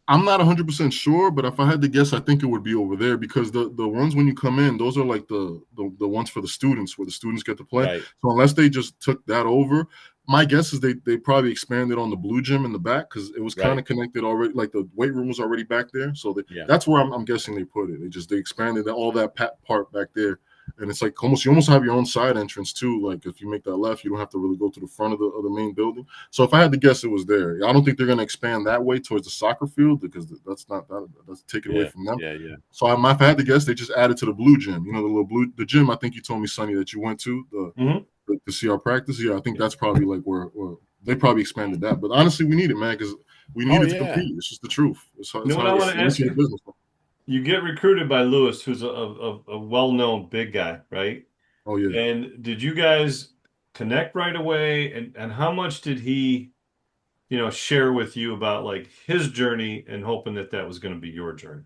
I'm not 100% sure, but if I had to guess, I think it would be over there because the ones when you come in, those are like the ones for the students where the students get to play. Right. So unless they just took that over, my guess is they probably expanded on the blue gym in the back because it was kind of connected already. Like the weight room was already back there, so that's where I'm guessing they put it. They expanded all that part back there. And it's like you almost have your own side entrance too. Like if you make that left, you don't have to really go to the front of the main building. So if I had to guess, it was there. I don't think they're going to expand that way towards the soccer field because that's taken away from them. Yeah. So if I had to guess, they just added to the blue gym. The gym. I think you told me, Sonny, that you went to to see our practice. Yeah, I think that's probably like where they probably expanded that. But honestly, we need it, man, because we needed to compete. It's just the truth. It's what I want to ask you. You get recruited by Lewis, who's a well-known big guy, right? Oh, yeah. And did you guys connect right away? And how much did he, share with you about like his journey and hoping that was going to be your journey?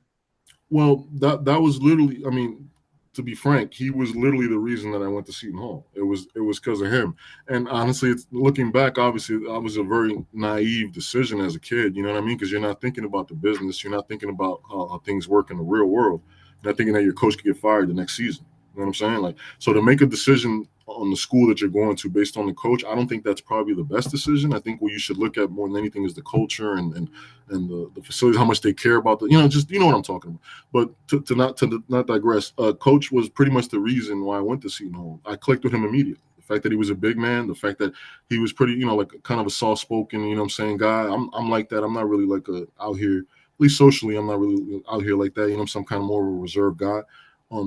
Well, that was literally, I mean, to be frank, he was literally the reason that I went to Seton Hall. It was because of him. And honestly, looking back, obviously, I was a very naive decision as a kid. You know what I mean? Because you're not thinking about the business. You're not thinking about how things work in the real world. You're not thinking that your coach could get fired the next season. You know what I'm saying? Like, so to make a decision on the school that you're going to based on the coach, I don't think that's probably the best decision. I think what you should look at more than anything is the culture and the facilities, how much they care about just what I'm talking about. But to not digress, coach was pretty much the reason why I went to Seton Hall. I clicked with him immediately. The fact that he was a big man, the fact that he was pretty, like kind of a soft-spoken, guy. I'm like that. I'm not really like out here, at least socially, I'm not really out here like that. I'm some kind of more of a reserved guy.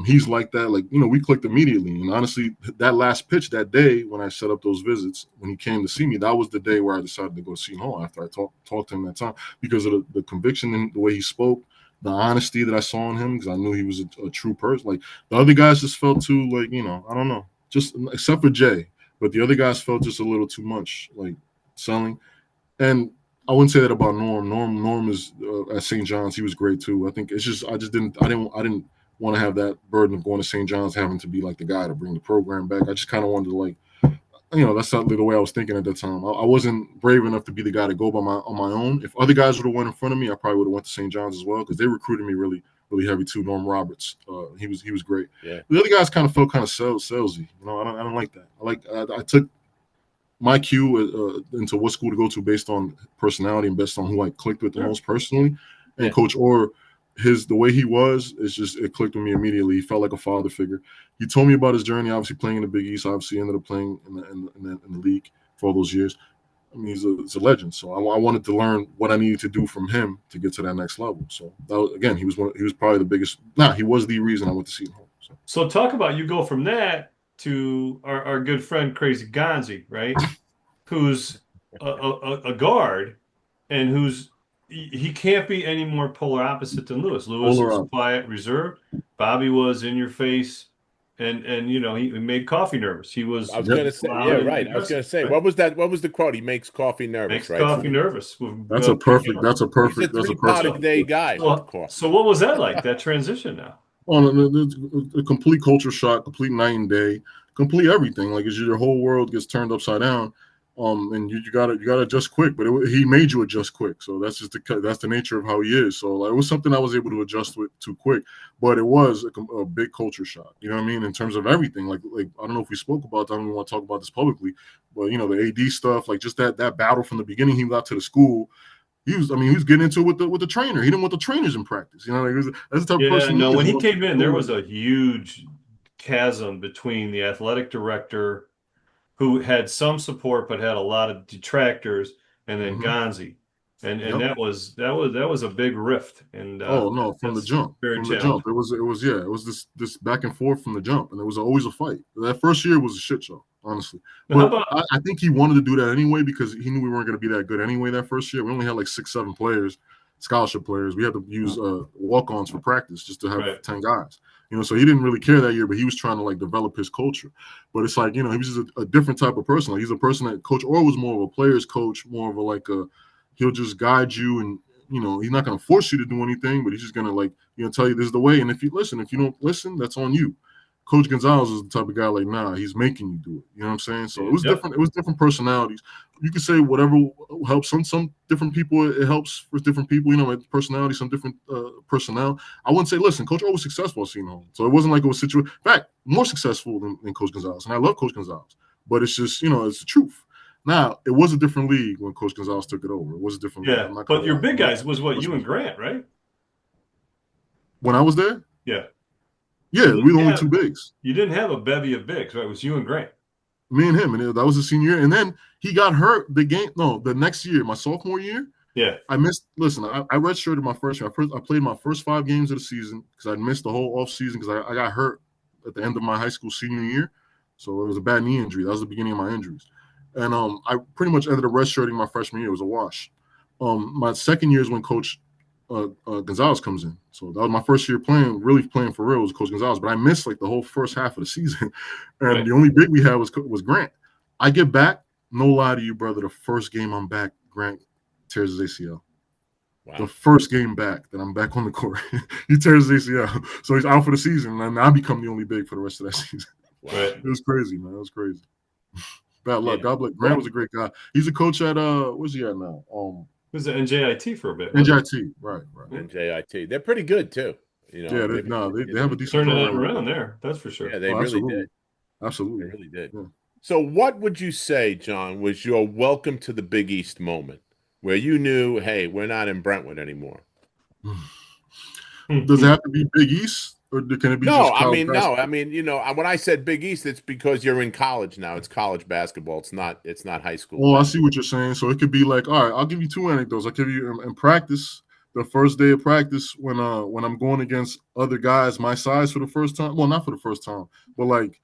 He's like that. Like, we clicked immediately. And honestly, that last pitch that day when I set up those visits, when he came to see me, that was the day where I decided to go to Seton Hall after I talked to him that time because of the conviction and the way he spoke, the honesty that I saw in him because I knew he was a true person. Like the other guys just felt too, like, I don't know, just except for Jay. But the other guys felt just a little too much, like selling. And I wouldn't say that about Norm. Norm is at St. John's. He was great too. I think it's just I didn't want to have that burden of going to St. John's, having to be like the guy to bring the program back. I just kind of wanted to that's not the way I was thinking at that time. I wasn't brave enough to be the guy to go on my own. If other guys would have went in front of me, I probably would have went to St. John's as well because they recruited me really, really heavy too. Norm Roberts, he was great. Yeah. The other guys kind of felt kind of salesy. I don't like that. I took my cue into what school to go to based on personality and based on who I clicked with the most personally. And Coach Orr, the way he was, it clicked with me immediately. He felt like a father figure. He told me about his journey, obviously playing in the Big East, obviously ended up playing in the league for all those years. I mean, he's a legend. So I wanted to learn what I needed to do from him to get to that next level. So that was, again, he was probably the biggest. He was the reason I went to Seton Hall. So talk about you go from that to our good friend Crazy Gonzi, right? Who's a guard and he can't be any more polar opposite than Lewis. Lewis was quiet, reserved. Bobby was in your face, and he made coffee nervous. He was. I was going to say, right. I was going to say, what was that? What was the quote? He makes coffee nervous. Makes right? coffee nervous. That's a perfect. He's a 3-pot-a-day guy. So what was that like? That transition now? A complete culture shock, complete night and day. complete everything. Like your whole world gets turned upside down. And you gotta adjust quick, but he made you adjust quick. So that's just that's the nature of how he is. So like, it was something I was able to adjust with too quick, but it was a big culture shock. You know what I mean? In terms of everything, like I don't know if we spoke about that. I don't even want to talk about this publicly, but the AD stuff, like just that battle from the beginning. He got to the school. He was getting into it with the trainer. He didn't want the trainers in practice. That's the type of Yeah, person he no, is. when he came in, there was a huge chasm between the athletic director, who had some support but had a lot of detractors, and then Mm-hmm. Gonzi. And Yep. that was a big rift. And Oh no, from the jump. very From the jump. challenging. It was this back and forth from the jump, and there was always a fight. That first year was a shit show, honestly. Now, how But about I think he wanted to do that anyway because he knew we weren't going to be that good anyway that first year. We only had like 6, 7 players, scholarship players. We had to use walk-ons for practice just to have right? 10 guys. So he didn't really care that year, but he was trying to like develop his culture. But it's like, he was just a different type of person. Like he's a person that Coach Orr was more of a player's coach, more of he'll just guide you, and he's not going to force you to do anything, but he's just going to tell you this is the way. And if you don't listen, that's on you. Coach Gonzalez is the type of guy like, nah, he's making you do it. You know what I'm saying? So it was different. It was different personalities. You could say whatever helps. Some different people, it helps for different people. Personality, some different personnel. I wouldn't say, listen, Coach O was successful at Seton Hall. So it wasn't like it was in fact, more successful than Coach Gonzalez. And I love Coach Gonzalez. But it's just, it's the truth. Now, it was a different league when Coach Gonzalez took it over. It was a different league. Yeah, but your big guys was what, you and Grant, right? When I was there? Yeah. Yeah, we were the only two bigs. You didn't have a bevy of bigs, right? It was you and Grant. Me and him, and that was his senior year. And then he got hurt the next year, my sophomore year. Yeah. I redshirted my first year. I played my first 5 games of the season because I'd missed the whole off season because I got hurt at the end of my high school senior year. So it was a bad knee injury. That was the beginning of my injuries. And I pretty much ended up redshirting my freshman year. It was a wash. My second year is when Coach Gonzalez comes in. So that was my first year really playing for real, was Coach Gonzalez. But I missed like the whole first half of the season. And the only big we had was Grant. I get back, no lie to you, brother, the first game I'm back, Grant tears his ACL. Wow. The first game back that I'm back on the court, he tears his ACL. So he's out for the season, and I become the only big for the rest of that season. Right. It was crazy, man. It was crazy. Bad luck. God bless. Grant was a great guy. He's a coach at where's he at now? He was at NJIT for a bit. NJIT, right. NJIT. They're pretty good too. They have a decent turning it around there. That's for sure. Yeah, they really did. Absolutely, they really did. Yeah. So, what would you say, John, was your welcome to the Big East moment, where you knew, hey, we're not in Brentwood anymore? Does it have to be Big East, or can it be just college basketball? No. I mean, when I said Big East, it's because you're in college now. It's college basketball. It's not high school. Oh, I see what you're saying. So it could be like, all right, I'll give you 2 anecdotes. I'll give you in practice. The first day of practice, when I'm going against other guys my size for the first time. Well, not for the first time, but like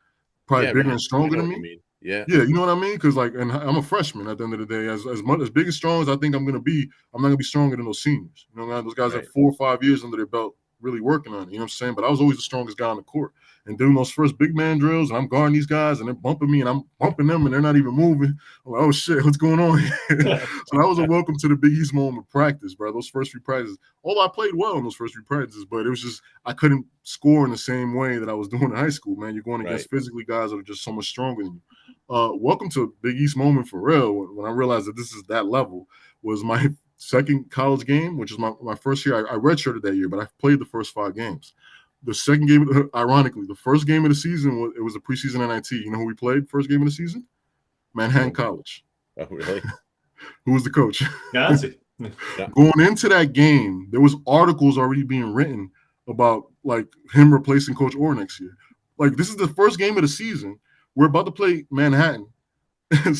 probably bigger and stronger than me. Yeah, you know what I mean? Because and I'm a freshman at the end of the day. As big and strong as I think I'm going to be, I'm not going to be stronger than those seniors. Those guys have 4 or 5 years under their belt, really working on it. You know what I'm saying? But I was always the strongest guy on the court. And doing those first big man drills, and I'm guarding these guys, and they're bumping me, and I'm bumping them, and they're not even moving. I'm like, oh shit, what's going on here? So that was a welcome to the Big East moment practice, bro. Those first 3 practices. Although I played well in those first 3 practices, but it was just I couldn't score in the same way that I was doing in high school, man. You're going against physically guys that are just so much stronger than you. Welcome to Big East moment for real. When I realized that this is that level, was my second college game, which is my first year. I redshirted that year, but I played the first 5 games. The second game, ironically, the first game of the season was a preseason NIT. You know who we played first game of the season? Manhattan College. Oh, really? Who was the coach? Garcia. Going into that game, there was articles already being written about like him replacing Coach Orr next year. Like this is the first game of the season. We're about to play Manhattan. And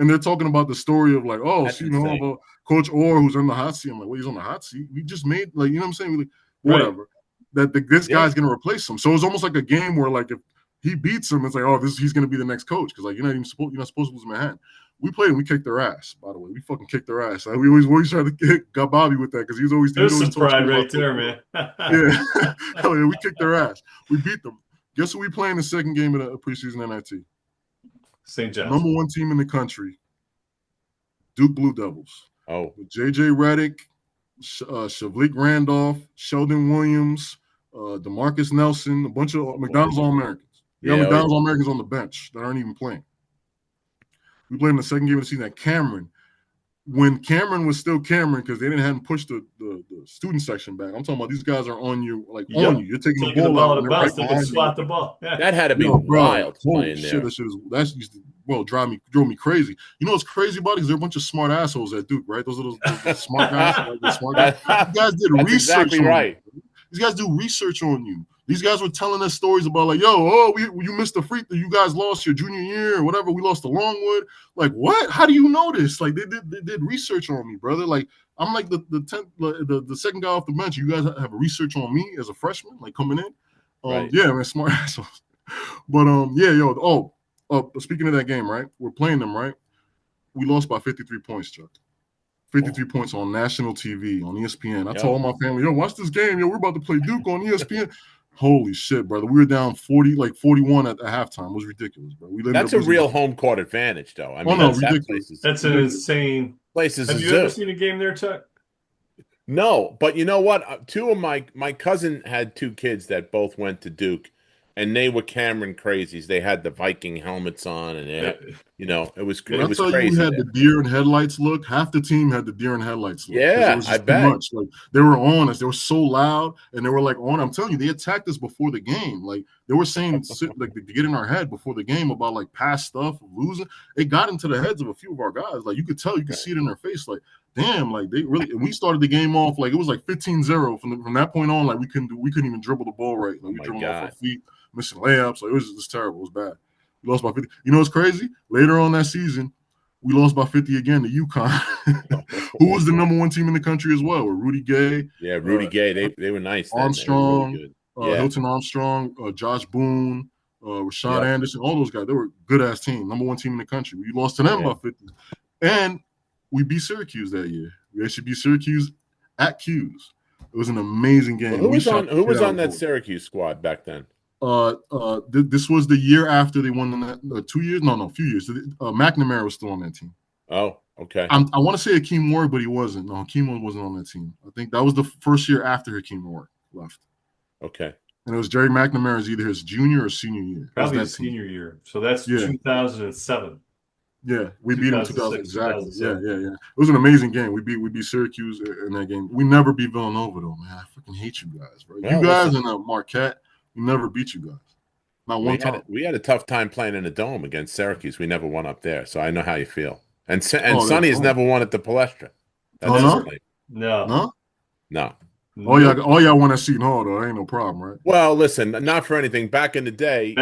they're talking about the story of like, about Coach Orr who's on the hot seat. I'm like, well, he's on the hot seat. We just made you know what I'm saying? Whatever. Right. This guy's gonna replace him. So it's almost like a game where like if he beats him, it's like, he's gonna be the next coach because like you're not supposed to lose Manhattan. We played and we kicked their ass. By the way, we fucking kicked their ass. We always try to got Bobby with that because he's always there's some pride right there, man. Yeah, hell yeah, we kicked their ass. We beat them. Guess who we play in the second game of the preseason NIT? St. John's. Number 1 team in the country, Duke Blue Devils. Oh, with JJ Redick, Shavlik Randolph, Sheldon Williams, DeMarcus Nelson, a bunch of McDonald's All-Americans. You got Yeah, oh, yeah. McDonald's All-Americans on the bench that aren't even playing. We played in the second game of the season at Cameron. When Cameron was still Cameron, because they hadn't pushed the student section back. I'm talking about these guys are on you, like on Yep. you. You're taking the Taking the ball ball out, to and the they're right bounce, they can behind you. swat the ball. Yeah. That had to be Yo, bro, wild holy playing shit, there. that used to drove me crazy. You know what's crazy about it? Is they're a bunch of smart assholes at Duke, right? Those are the smart guys, like the smart guys. You guys did That's research exactly on you. right. These guys do research on you. These guys were telling us stories about like, yo, you missed the free throw. You guys lost your junior year or whatever. We lost to Longwood. Like, what? How do you know this? Like, they did research on me, brother. Like, I'm like the second guy off the bench. You guys have research on me as a freshman, like coming in. Right. Yeah, man, smart assholes. But yeah, yo, speaking of that game, right? We're playing them, right? We lost by 53 points, Chuck. 53 points on national TV, on ESPN. I told my family, yo, watch this game. Yo, we're about to play Duke on ESPN. Holy shit, brother. We were down 41 at halftime. It was ridiculous, bro. We ended That's up a losing real by- home court advantage, though. I Oh, mean, no, that ridiculous. place is That's an insane. a Have you zoo. ever seen a game there, Chuck? No, but you know what? Two of my cousin had two kids that both went to Duke, and they were Cameron crazies. They had the Viking helmets on, and they had, it was When I it was tell you we crazy had there. the deer and headlights look, half the team had the deer and headlights look. Because it Yeah, was I just too bet. much. Like they were on us. They were so loud and they were like on. I'm telling you, they attacked us before the game. Like they were saying like to get in our head before the game about like past stuff, losing. It got into the heads of a few of our guys. Like you could tell, you could see it in their face. Like, damn, like they really and we started the game off like it was like 15-0 from that point on. Like we couldn't even dribble the ball right. Like Oh we my dribbled off our God. feet, missing layups. Like it was just terrible. It was bad. We lost by 50. You know what's crazy? Later on that season, we lost by 50 again to UConn, who was the number one team in the country as well, with Rudy Gay. Yeah, Rudy Gay. They were nice then. They were Armstrong, really good. Yeah. Hilton Armstrong, Josh Boone, Rashawn Yep. Anderson, all those guys. They were a good-ass team, number one team in the country. We lost to them by 50. And we beat Syracuse that year. We actually beat Syracuse at Q's. It was an amazing game. Well, who was on that Syracuse squad back then? This was the year after they won the 2 years. No, a few years. McNamara was still on that team. Oh, okay. I want to say Hakeem Ward, but he wasn't. No, Hakeem wasn't on that team. I think that was the first year after Hakeem Ward left. Okay. And it was Jerry McNamara's either his junior or senior year. Probably his senior year. So that's 2007. Yeah, we beat him in 2000 exactly. 2007. Yeah. It was an amazing game. We beat Syracuse in that game. We never beat Villanova though, man. I fucking hate you guys, bro. You guys and Marquette, we never beat you guys. Not one time. We had a tough time playing in a dome against Syracuse. We never won up there, so I know how you feel. And Sonny has never won at the Palestra. No. All y'all won at Seton Hall though. Ain't no problem, right? Well, listen, not for anything. Back in the day,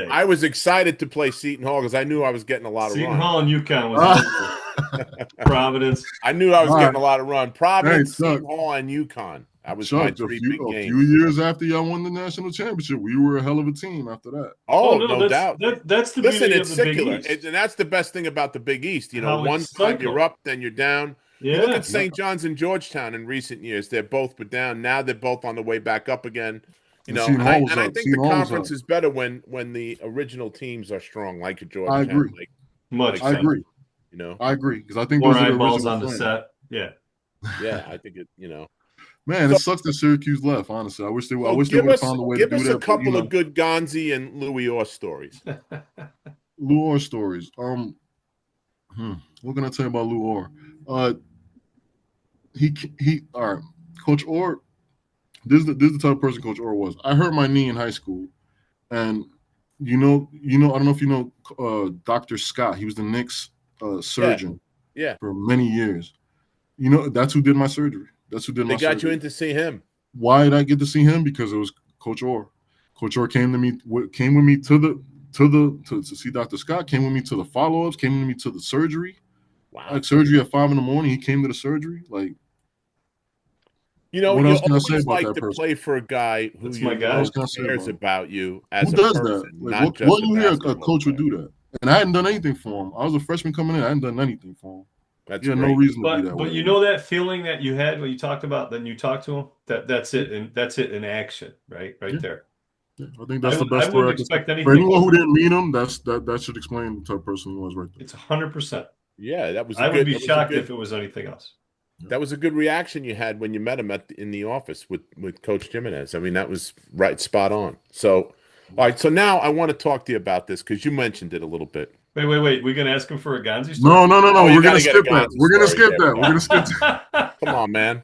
I was excited to play Seton Hall because I knew I was getting a lot of run. Seton Hall and UConn was Providence. I knew I was getting a lot of run. Providence, Seton Hall, and UConn. I was my three big games. A few years after y'all won the national championship, we were a hell of a team after that. Oh, no doubt. That's the beauty of the secular. Big East. And that's the best thing about the Big East. One cycle. time you're up, then you're down. Yeah. You look at St. John's and Georgetown in recent years. They're both but down. Now they're both on the way back up again. And I think the conference is better when the original teams are strong, like Georgetown. I agree. I agree. I agree because I think more those are the eyeballs original on the fans. set. Yeah. Yeah, I think it. Man, it sucks that Syracuse left. Honestly, I wish they would have found a way to do that. Give us a couple of good Gonzi and Louis Orr stories. Lou Orr stories. What can I tell you about Lou Orr? He all right. Coach Orr. This is the type of person Coach Orr was. I hurt my knee in high school, and I don't know if you know Dr. Scott. He was the Knicks surgeon. Yeah. For many years. That's who did my surgery. That's who did my surgery. They got you in to see him. Why did I get to see him? Because it was Coach Orr. Coach Orr came with me to see Dr. Scott, came with me to the follow-ups, came with me to the surgery. Wow. Like surgery at 5 a.m, he came to the surgery. Like, what else can I say about that person? Play for a guy who cares about you as who a does person, that? Like, not just what you hear a coach would do that? And I hadn't done anything for him. I was a freshman coming in. I hadn't done anything for him. That's no reason to be that way. But that feeling that you had when you talked about, then you talked to him, that's it. And that's it in action, right there. Yeah, I think that's the best I wouldn't expect anything. For anyone who didn't meet him, that should explain the type of person he was right there. It's 100%. Yeah, that was I would be shocked if it was anything else. That was a good reaction you had when you met him in the office with Coach Jimenez. I mean, that was spot on. So, All right, so now I want to talk to you about this because you mentioned it a little bit. Wait. We're gonna ask him for a Gonzi No, story? no, no, Oh, no. you We're got gonna to get a skip that. Gonzo We're gonna story. skip There we that. We're go. gonna skip. Come on, man.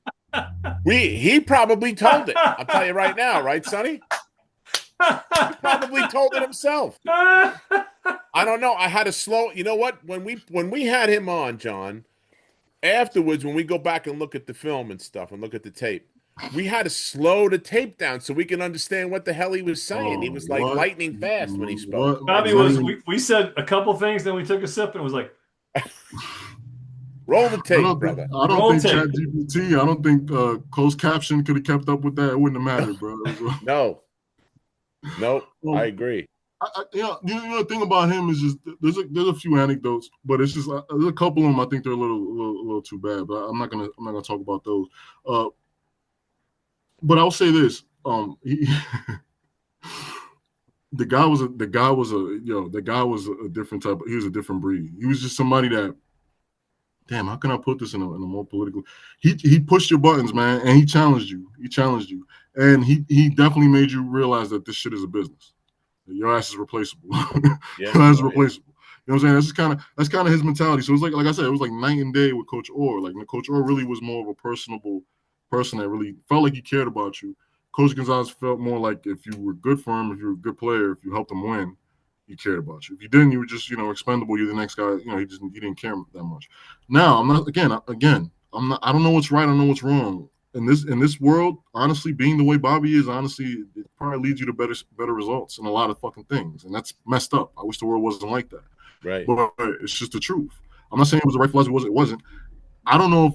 He probably told it. I'll tell you right now, right, Sonny? He probably told it himself. I don't know. I had to slow. You know what? When we had him on, John, afterwards, when we go back and look at the film and stuff and look at the tape, we had to slow the tape down so we can understand what the hell he was saying. He Oh, was like what? lightning fast when he spoke. What? Bobby was Man, we said a couple things, then we took a sip and it was like, Roll the I tape, don't think brother. I don't roll think tape. ChatGPT. I don't think closed caption could have kept up with that. It wouldn't have mattered, bro. No, nope. I um, agree. the thing about him is just there's a few anecdotes, but it's just there's a couple of them I think they're a little too bad. But I'm not gonna talk about those. Uh, but I'll say this: the guy was a different type. He was a different breed. He was just somebody that, damn, how can I put this in a more political? He pushed your buttons, man, and he challenged you. He challenged you, and he definitely made you realize that this shit is a business. Your ass is replaceable. Yeah. Your ass is Oh, yeah. replaceable. You know what I'm saying? That's kind of his mentality. So it's like I said, it was like night and day with Coach Orr. Like Coach Orr really was more of a personable person that really felt like he cared about you. Coach Gonzalez felt more like if you were good for him, if you were a good player, if you helped him win, he cared about you. If you didn't, you were just expendable. You're the next guy. He didn't care that much. Now I'm not again. I'm not. I don't know what's right. I don't know what's wrong in this world. Honestly, being the way Bobby is, honestly, it probably leads you to better results in a lot of fucking things, and that's messed up. I wish the world wasn't like that, Right. but it's just the truth. I'm not saying it was the right philosophy. It wasn't. I don't know if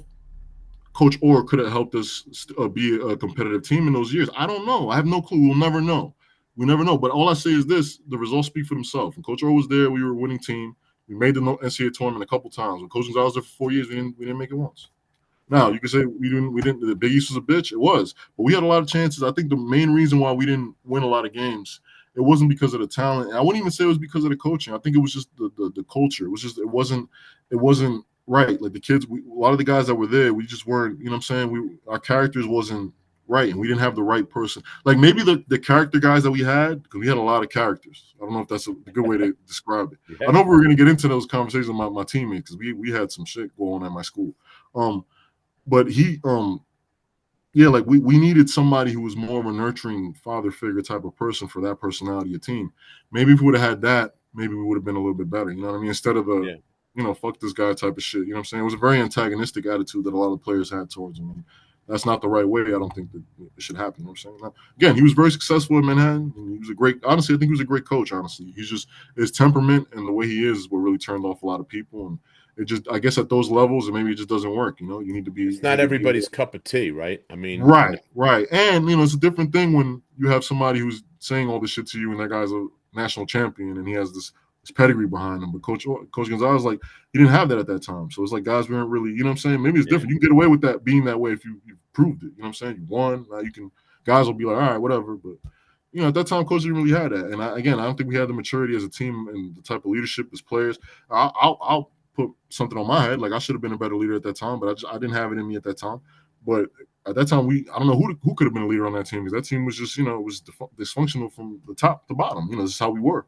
Coach Orr could have helped us be a competitive team in those years. I don't know. I have no clue. We'll never know. We never know. But all I say is this: the results speak for themselves. When Coach Orr was there, we were a winning team. We made the NCAA tournament a couple times. When Coach Gonzalez was there for 4 years, we didn't make it once. Now you can say we didn't. The Big East was a bitch. It was, but we had a lot of chances. I think the main reason why we didn't win a lot of games, it wasn't because of the talent. And I wouldn't even say it was because of the coaching. I think it was just the culture. It wasn't right. Like the kids, a lot of the guys that were there, we just weren't. You know what I'm saying? Our characters wasn't right, and we didn't have the right person. Like maybe the character guys that we had, because we had a lot of characters. I don't know if that's a good way to describe it. I Yeah. know we were going to get into those conversations with my teammates because we had some shit going on at my school. But yeah, like we needed somebody who was more of a nurturing father figure type of person for that personality of team. Maybe if we would have had that, maybe we would have been a little bit better. You know what I mean? Instead of Yeah. fuck this guy type of shit. You know what I'm saying? It was a very antagonistic attitude that a lot of players had towards him. And that's not the right way. I don't think that it should happen. You know what I'm saying? Now, again, he was very successful in Manhattan. And he was honestly, I think he was a great coach, honestly. He's just, his temperament and the way he is what really turned off a lot of people. And it just, I guess at those levels, maybe it just doesn't work. You need to be, It's not everybody's cup of tea, right? I mean, right, right. And it's a different thing when you have somebody who's saying all this shit to you, and that guy's a national champion, and he has this pedigree behind him. But Coach Gonzalez, like, he didn't have that at that time. So it's like guys weren't really, you know what I'm saying? Maybe it's yeah. different. You can get away with that being that way if you proved it. You know what I'm saying? You won. Now you can. Guys will be like, all right, whatever. But at that time, Coach didn't really have that. And I don't think we had the maturity as a team and the type of leadership as players. I'll put something on my head. Like I should have been a better leader at that time, but I didn't have it in me at that time. But at that time, I don't know who could have been a leader on that team because that team was just, it was dysfunctional from the top to bottom. This is how we were.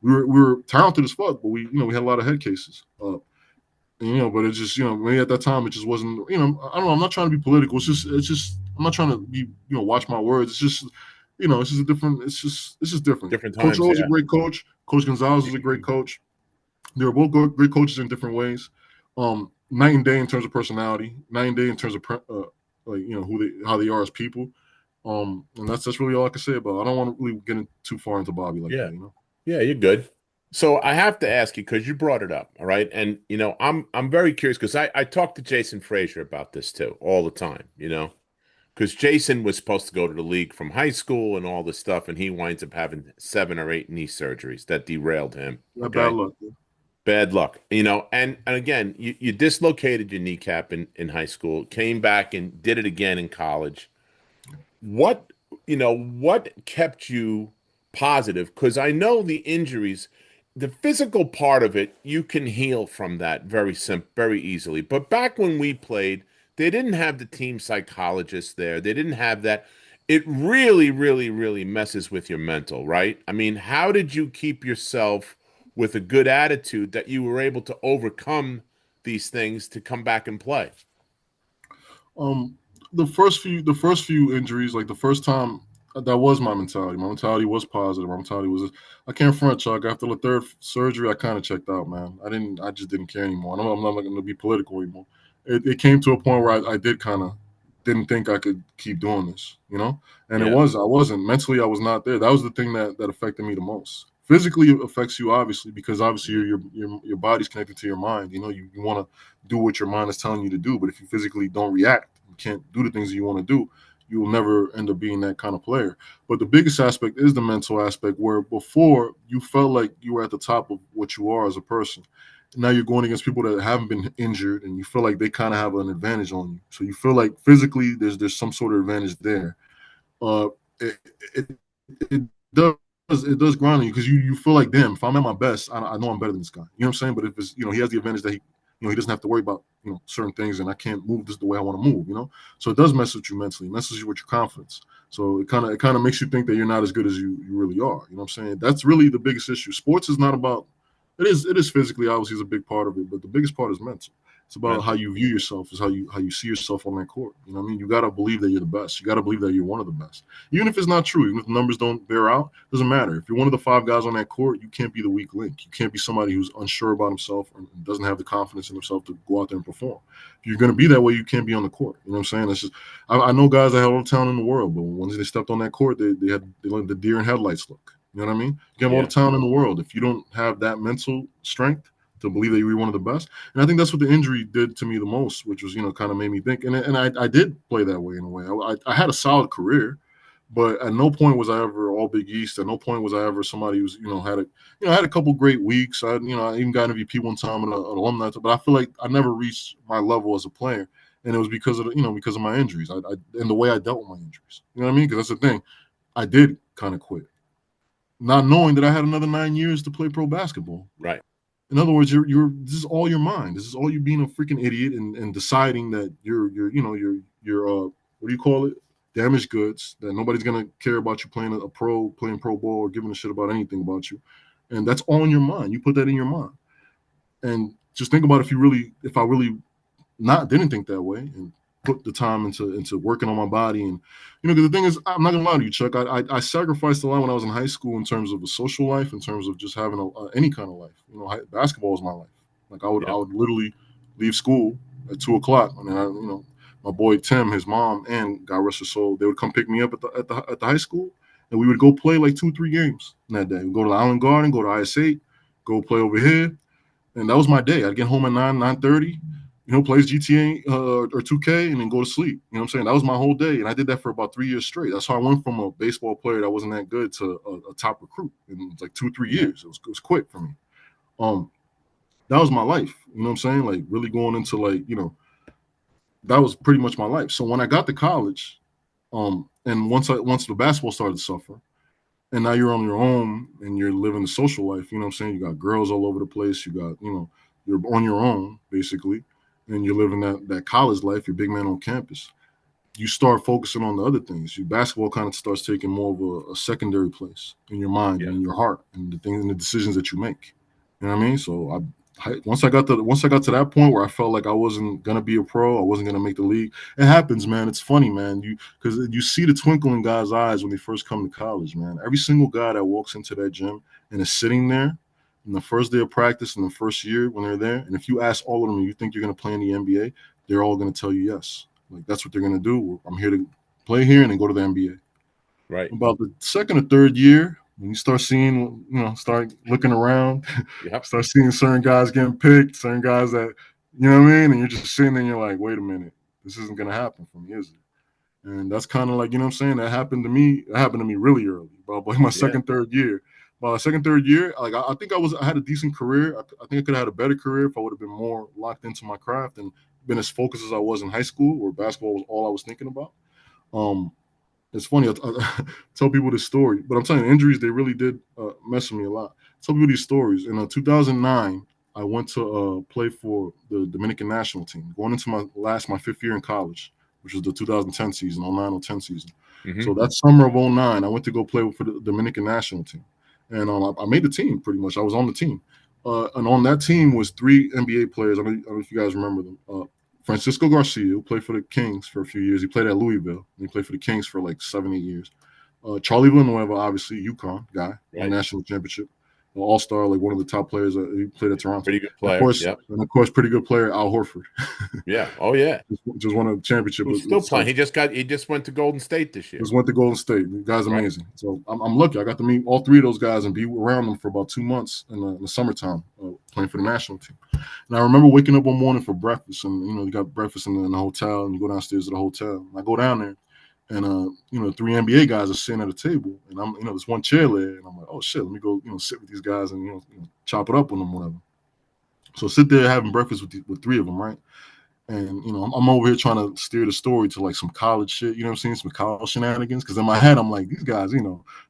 We were talented as fuck, but we had a lot of head cases. But it just, maybe at that time it just wasn't, I don't know. I'm not trying to be political. It's just, I'm not trying to be, watch my words. It's just, it's just a different, it's just different. Different Coach O times, was a yeah. great coach. Coach Gonzalez was a great coach. They were both great coaches in different ways. Night and day in terms of personality, night and day in terms of how they are as people. And that's really all I can say about it. I don't want to really get too far into Bobby like Yeah. that. Yeah, you're good. So I have to ask you because you brought it up, all right? And I'm very curious because I talk to Jason Frazier about this too all the time, because Jason was supposed to go to the league from high school and all this stuff, and he winds up having 7 or 8 knee surgeries that derailed him. Bad Okay. luck. Bad luck, and again, you dislocated your kneecap in high school, came back and did it again in college. What kept you positive? Because I know the injuries, the physical part of it, you can heal from that very easily. But back when we played, they didn't have the team psychologist there. They didn't have that. it really, really, really messes with your mental, right? I mean, how did you keep yourself with a good attitude that you were able to overcome these things to come back and play? Um, the first few injuries, like the first time, that was my mentality. My mentality was positive. My mentality was, I can't front, Chuck. After the third surgery, I kind of checked out, man. I just didn't care anymore. I'm not going to be political anymore. It came to a point where I did kind of didn't think I could keep doing this, And Yeah, I wasn't mentally, I was not there. That was the thing that affected me the most. Physically, it affects you obviously because obviously mhm, your body's connected to your mind. You want to do what your mind is telling you to do. But if you physically don't react, you can't do the things that you want to do, you will never end up being that kind of player. But the biggest aspect is the mental aspect, where before you felt like you were at the top of what you are as a person. Now you're going against people that haven't been injured, and you feel like they kind of have an advantage on you. So you feel like physically there's some sort of advantage there. Uh, it, it, it does it does grind on you because you feel like, damn, if I'm at my best, I know I'm better than this guy. You know what I'm saying? But if it's, he has the advantage that he doesn't have to worry about, certain things, and I can't move this the way I want to move. So it does mess with you mentally, it messes you with your confidence. So it kind of makes you think that you're not as good as you really are. You know what I'm saying? That's really the biggest issue. Sports is not about, it is physically obviously is a big part of it, but the biggest part is mental. It's about how mental. you view yourself, is how you see yourself on that court. You know what I mean? You got to believe that you're the best. You got to believe that you're one of the best. Even if it's not true, even if the numbers don't bear out, doesn't matter. If you're one of the five guys on that court, you can't be the weak link. You can't be somebody who's unsure about himself and doesn't have the confidence in himself to go out there and perform. If you're going to be that way, you can't be on the court. You know what I'm saying? That's just, I know guys that had all the talent in the world, but once they stepped on that court, they let the deer in headlights look. You know what I mean? You have all the Yeah, talent in the world. If you don't have that mental strength to believe that you're one of the best, and I think that's what the injury did to me the most, which was, kind of made me think. And I did play that way in a way. I had a solid career, but at no point was I ever all Big East. At no point was I ever somebody who's, had a couple great weeks. I even got MVP one time at an alumni, but I feel like I never reached my level as a player, and it was because of because of my injuries. And the way I dealt with my injuries. You know what I mean? Because that's the thing. I did kind of quit, not knowing that I had another 9 years to play pro basketball. right. In other words, this is all your mind. This is all you being a freaking idiot and deciding that you're what do you call it? Damaged goods, that nobody's gonna care about you playing pro ball or giving a shit about anything about you. And that's all in your mind. You put that in your mind. And just think about if I really not didn't think that way and put the time into working on my body. And because the thing is, I'm not gonna lie to you, Chuck. I sacrificed a lot when I was in high school in terms of a social life, in terms of just having any kind of life. Basketball was my life. Like I Yeah, would literally leave school at 2 o'clock, and then my boy Tim, his mom, and God rest her soul, they would come pick me up at the high school, and we would go play like 2-3 games in that day. We'd go to the Island Garden, go to IS8, go play over here, and that was my day. I'd get home at 9:30, plays GTA or 2K, and then go to sleep. You know what I'm saying? That was my whole day, and I did that for about 3 years straight. That's how I went from a baseball player that wasn't that good to a top recruit in like 2-3 yeah, years. It was quick for me. Um, that was my life. You know what I'm saying? Like really going into that was pretty much my life. So when I got to college, and once the basketball started to suffer, and now you're on your own and you're living the social life. You know what I'm saying? You got girls all over the place. You got, you're on your own basically, and you're living that college life. You're big man on campus. You start focusing on the other things. Your basketball kind of starts taking more of a secondary place in your mind and yeah, in your heart and the things and the decisions that you make. You know what I mean? So once I got to that point where I felt like I wasn't gonna be a pro, I wasn't gonna make the league. It happens, man. It's funny, man. Because you see the twinkle in guys' eyes when they first come to college, man. Every single guy that walks into that gym and is sitting there in the first day of practice in the first year when they're there, and if you ask all of them, you think you're gonna play in the NBA, they're all gonna tell you yes. Like that's what they're gonna do. I'm here to play here and then go to the NBA. right. About the second or third year, when you start seeing, start looking around, Yep. start seeing certain guys getting picked, certain guys that, you know what I mean? And you're just sitting there and you're like, wait a minute, this isn't going to happen for me, is it? And that's kind of like, you know what I'm saying? That happened to me. It happened to me really early, about like my Yeah, second, third year. By my second, third year, like I think I had a decent career. I think I could have had a better career if I would have been more locked into my craft and been as focused as I was in high school, where basketball was all I was thinking about. Um, it's funny. I tell people this story, but I'm telling you, injuries, they really did mess with me a lot. I tell people these stories. In 2009, I went to play for the Dominican national team, going into my fifth year in college. which was the 2010 season, 09 or 10 season. Mm-hmm. So that summer of 09, I went to go play for the Dominican national team. And I made the team pretty much. I was on the team. And on that team was 3 NBA players. I don't know if you guys remember them. Francisco Garcia, who played for the Kings for a few years. He played at Louisville. And he played for the Kings for like 7-8 years. Charlie Villanueva, obviously, UConn guy, Right. national championship. All-star, like one of the top players. He played at Toronto. Pretty good player. And of course, pretty good player, Al Horford. Yeah. Oh, yeah. Just won a championship. Who's still playing. He just went to Golden State this year. Just went to Golden State. The guy's amazing. Right. So I'm lucky. I got to meet all 3 of those guys and be around them for about 2 months in the summertime, playing for the national team. And I remember waking up one morning for breakfast, and you got breakfast in the hotel, and you go downstairs to the hotel. And I go down there, and 3 NBA guys are sitting at a table, and I'm there's one chair there, and I'm like, oh shit, let me go sit with these guys and chop it up with them, whatever. So sit there having breakfast with 3 of them, right? And I'm over here trying to steer the story to like some college shit, you know what I'm saying, some college shenanigans. Because in my head, I'm like, these guys,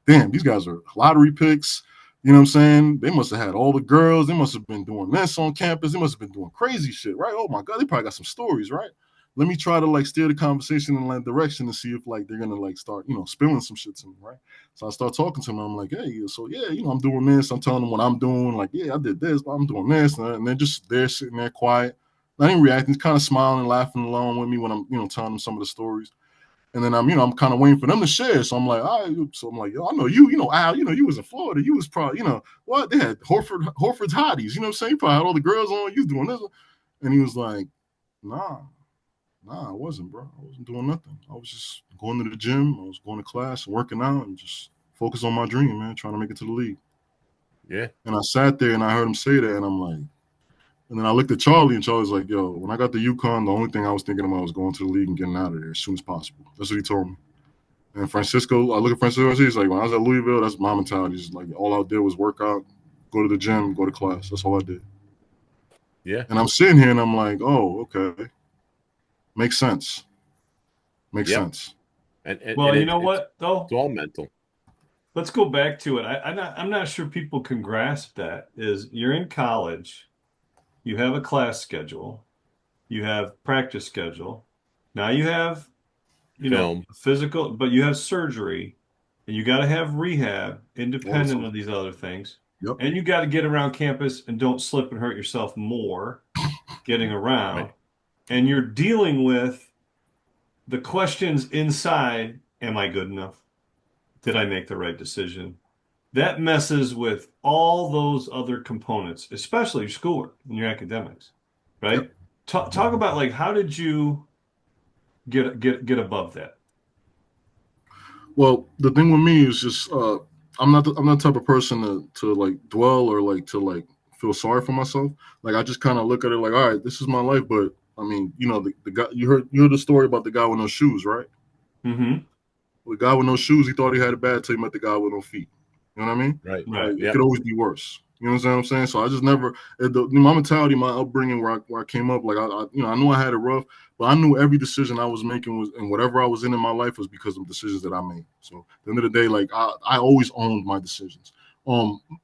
damn, these guys are lottery picks. You know what I'm saying? They must have had all the girls. They must have been doing this on campus. They must have been doing crazy shit, right? Oh my God, they probably got some stories, right? Let me try to like steer the conversation in that direction and see if like they're gonna like start, spilling some shit to me, right? So I start talking to them. I'm like, hey, so yeah, I'm doing this. I'm telling them what I'm doing. Like, yeah, I did this, but I'm doing this, and they're just there sitting there quiet. I didn't react. He's kind of smiling and laughing along with me when I'm, telling them some of the stories. And then I'm kind of waiting for them to share. So I'm like, all right. So I'm like, yo, I know you, Al, you was in Florida. You was probably, what? They had Horford's hotties. You know what I'm saying? You probably had all the girls on. You was doing this. And he was like, nah, I wasn't, bro. I wasn't doing nothing. I was just going to the gym. I was going to class and working out and just focus on my dream, man, trying to make it to the league. Yeah. And I sat there and I heard him say that, and I'm like, and then I looked at Charlie, and Charlie's like, yo, when I got to UConn, the only thing I was thinking about was going to the league and getting out of there as soon as possible. That's what he told me. And Francisco, I look at Francisco, he's like, when I was at Louisville, that's my mentality. Just like, all I did was work out, go to the gym, go to class. That's all I did. Yeah. And I'm sitting here, and I'm like, oh, okay. Makes sense. Makes sense. And well, you know what, though? It's all mental. Let's go back to it. I'm not sure people can grasp that. Is you're in college. You have a class schedule, you have practice schedule. Now you have, physical, but you have surgery, and you got to have rehab independent of these other things. Yep. And you got to get around campus and don't slip and hurt yourself more getting around. Right. And you're dealing with the questions inside. Am I good enough? Did I make the right decision? That messes with all those other components, especially your schoolwork and your academics, right? Yep. Talk about like, how did you get above that? Well, the thing with me is just I'm not the type of person to like dwell or like to like feel sorry for myself. Like I just kind of look at it like, all right, this is my life, but I mean, the guy you heard the story about the guy with no shoes, right? Mm-hmm. The guy with no shoes, he thought he had it bad till he met the guy with no feet. You know what I mean? Right. Like, it could always be worse. You know what I'm saying? So I just never my mentality, my upbringing, where I came up, like I knew I had it rough, but I knew every decision I was making was, and whatever I was in my life was because of decisions that I made. So at the end of the day, like I always owned my decisions.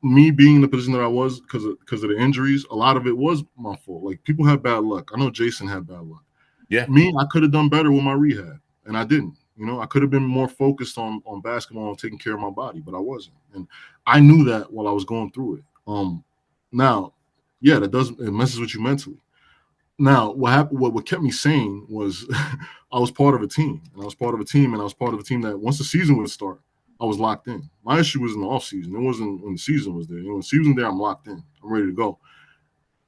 Me being in the position that I was because of the injuries, a lot of it was my fault. Like people have bad luck. I know Jason had bad luck. Yeah. Me, I could have done better with my rehab, and I didn't. I could have been more focused on basketball and taking care of my body, but I wasn't. And I knew that while I was going through it. Now, yeah, it messes with you mentally. Now, what happened, what kept me sane was I was part of a team. And I was part of a team that once the season would start, I was locked in. My issue was in the off season. It wasn't when the season was there. When the season was there, I'm locked in. I'm ready to go.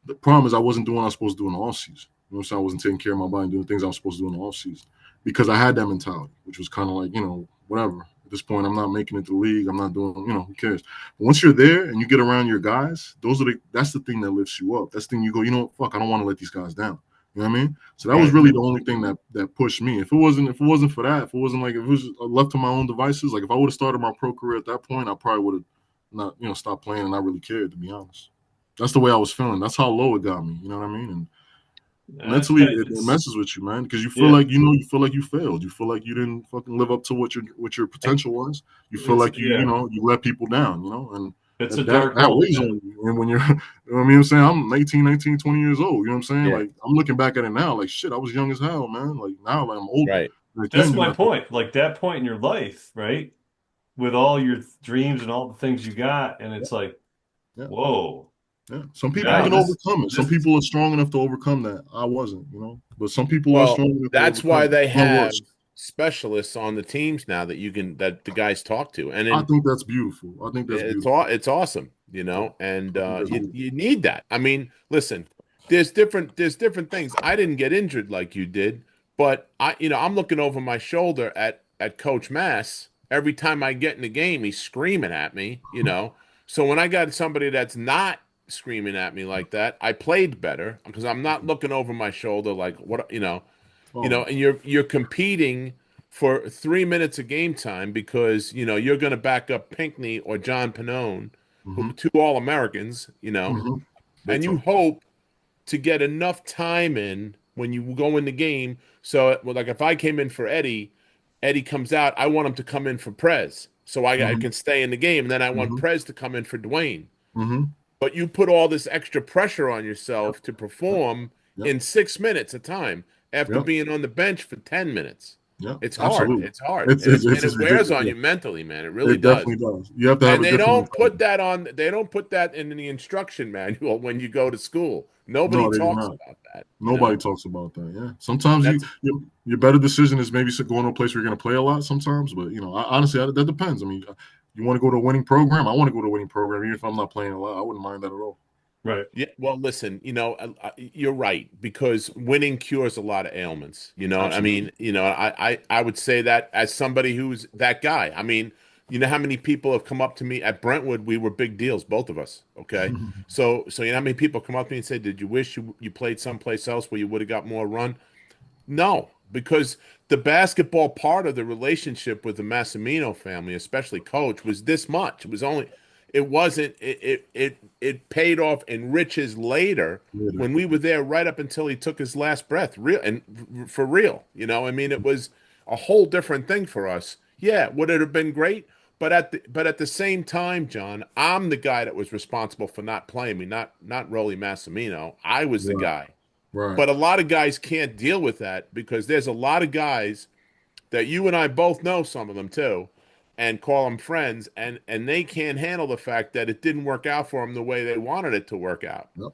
The problem is I wasn't doing what I was supposed to do in the off season. You know what I'm saying? I wasn't taking care of my body and doing things I was supposed to do in the off season. Because I had that mentality, which was kind of like, whatever. At this point, I'm not making it to the league. I'm not doing, who cares? But once you're there and you get around your guys, that's the thing that lifts you up. That's the thing you go, fuck, I don't want to let these guys down. You know what I mean? So that was really the only thing that pushed me. If it wasn't for that, if it was left to my own devices, like if I would have started my pro career at that point, I probably would have not, stopped playing and not really cared, to be honest. That's the way I was feeling. That's how low it got me. You know what I mean? And mentally, it messes with you, man, because you feel like you feel like you failed. You feel like you didn't fucking live up to what your potential was. You feel like you let people down, and It's a dark That hole. weighs on you. And when you're, you know what I mean, I'm saying I'm 18, 19, 20 years old. You know what I'm saying? Yeah. Like I'm looking back at it now, like shit, I was young as hell, man. Like now, like I'm older. Right. Like That's then, my point. Like that point in your life, right? With all your dreams and all the things you got, and yeah, it's like, yeah, whoa, yeah. Some people now Right. can overcome it. Some this people are strong enough to overcome that. I wasn't, you know. But some people are Well, strong enough to that's why overcome it. they None have worse. specialists on the teams now that the guys talk to. And I then think that's beautiful. I think that's beautiful. it's awesome, Yeah, and I think that's beautiful. you need that. I mean, listen, there's different things. I didn't get injured like you did, but I'm looking over my shoulder at Coach Mass every time I get in the game. He's screaming at me. So when I got somebody that's not screaming at me like that, I played better because I'm not looking over my shoulder like Oh, and you're competing for 3 minutes of game time because you're going to back up Pinkney or John Pannone, mm-hmm, two All Americans, mm-hmm. Big and you time. hope to get enough time in when you go in the game. So, well, like if I came in for Eddie, Eddie comes out, I want him to come in for Prez, so I Mm-hmm, can stay in the game, and then I want mm-hmm, Prez to come in for Dwayne. mm-hmm. But you put all this extra pressure on yourself to Yep, perform yep, in 6 minutes a time after yep, being on the bench for 10 minutes. yep. It's hard. Absolutely. It's hard. It's it's, it's, And it it's wears ridiculous. on Yeah, you mentally, man. It really it does. definitely does. You have to have And a different mentality. they don't put that in the instruction manual when you go to school. Nobody No, they do talks not. about that. Nobody talks about that. Yeah. And Sometimes that's your better decision is maybe going to a place where you're going to play a lot. Sometimes, but honestly, that depends. I mean, you want to go to a winning program? I want to go to a winning program, even if I'm not playing a lot. I wouldn't mind that at all. right. Yeah, well, listen, you're right because winning cures a lot of ailments. I Absolutely. mean, I would say that as somebody who's that guy. I mean, you know how many people have come up to me at Brentwood? We were big deals, both of us. Okay, so you know how many people come up to me and say, "Did you wish you played someplace else where you would have got more run?" No, because the basketball part of the relationship with the Massimino family, especially coach, was this much. It wasn't, it paid off in riches later Later. when we were there right up until he took his last breath, real and for real. I mean, it was a whole different thing for us. Yeah, would it have been great? But at the same time, John, I'm the guy that was responsible for not playing me, not Rolly Massimino. I was the Right. guy. Right. But a lot of guys can't deal with that because there's a lot of guys that you and I both know some of them too and call them friends and they can't handle the fact that it didn't work out for them the way they wanted it to work out. Yep.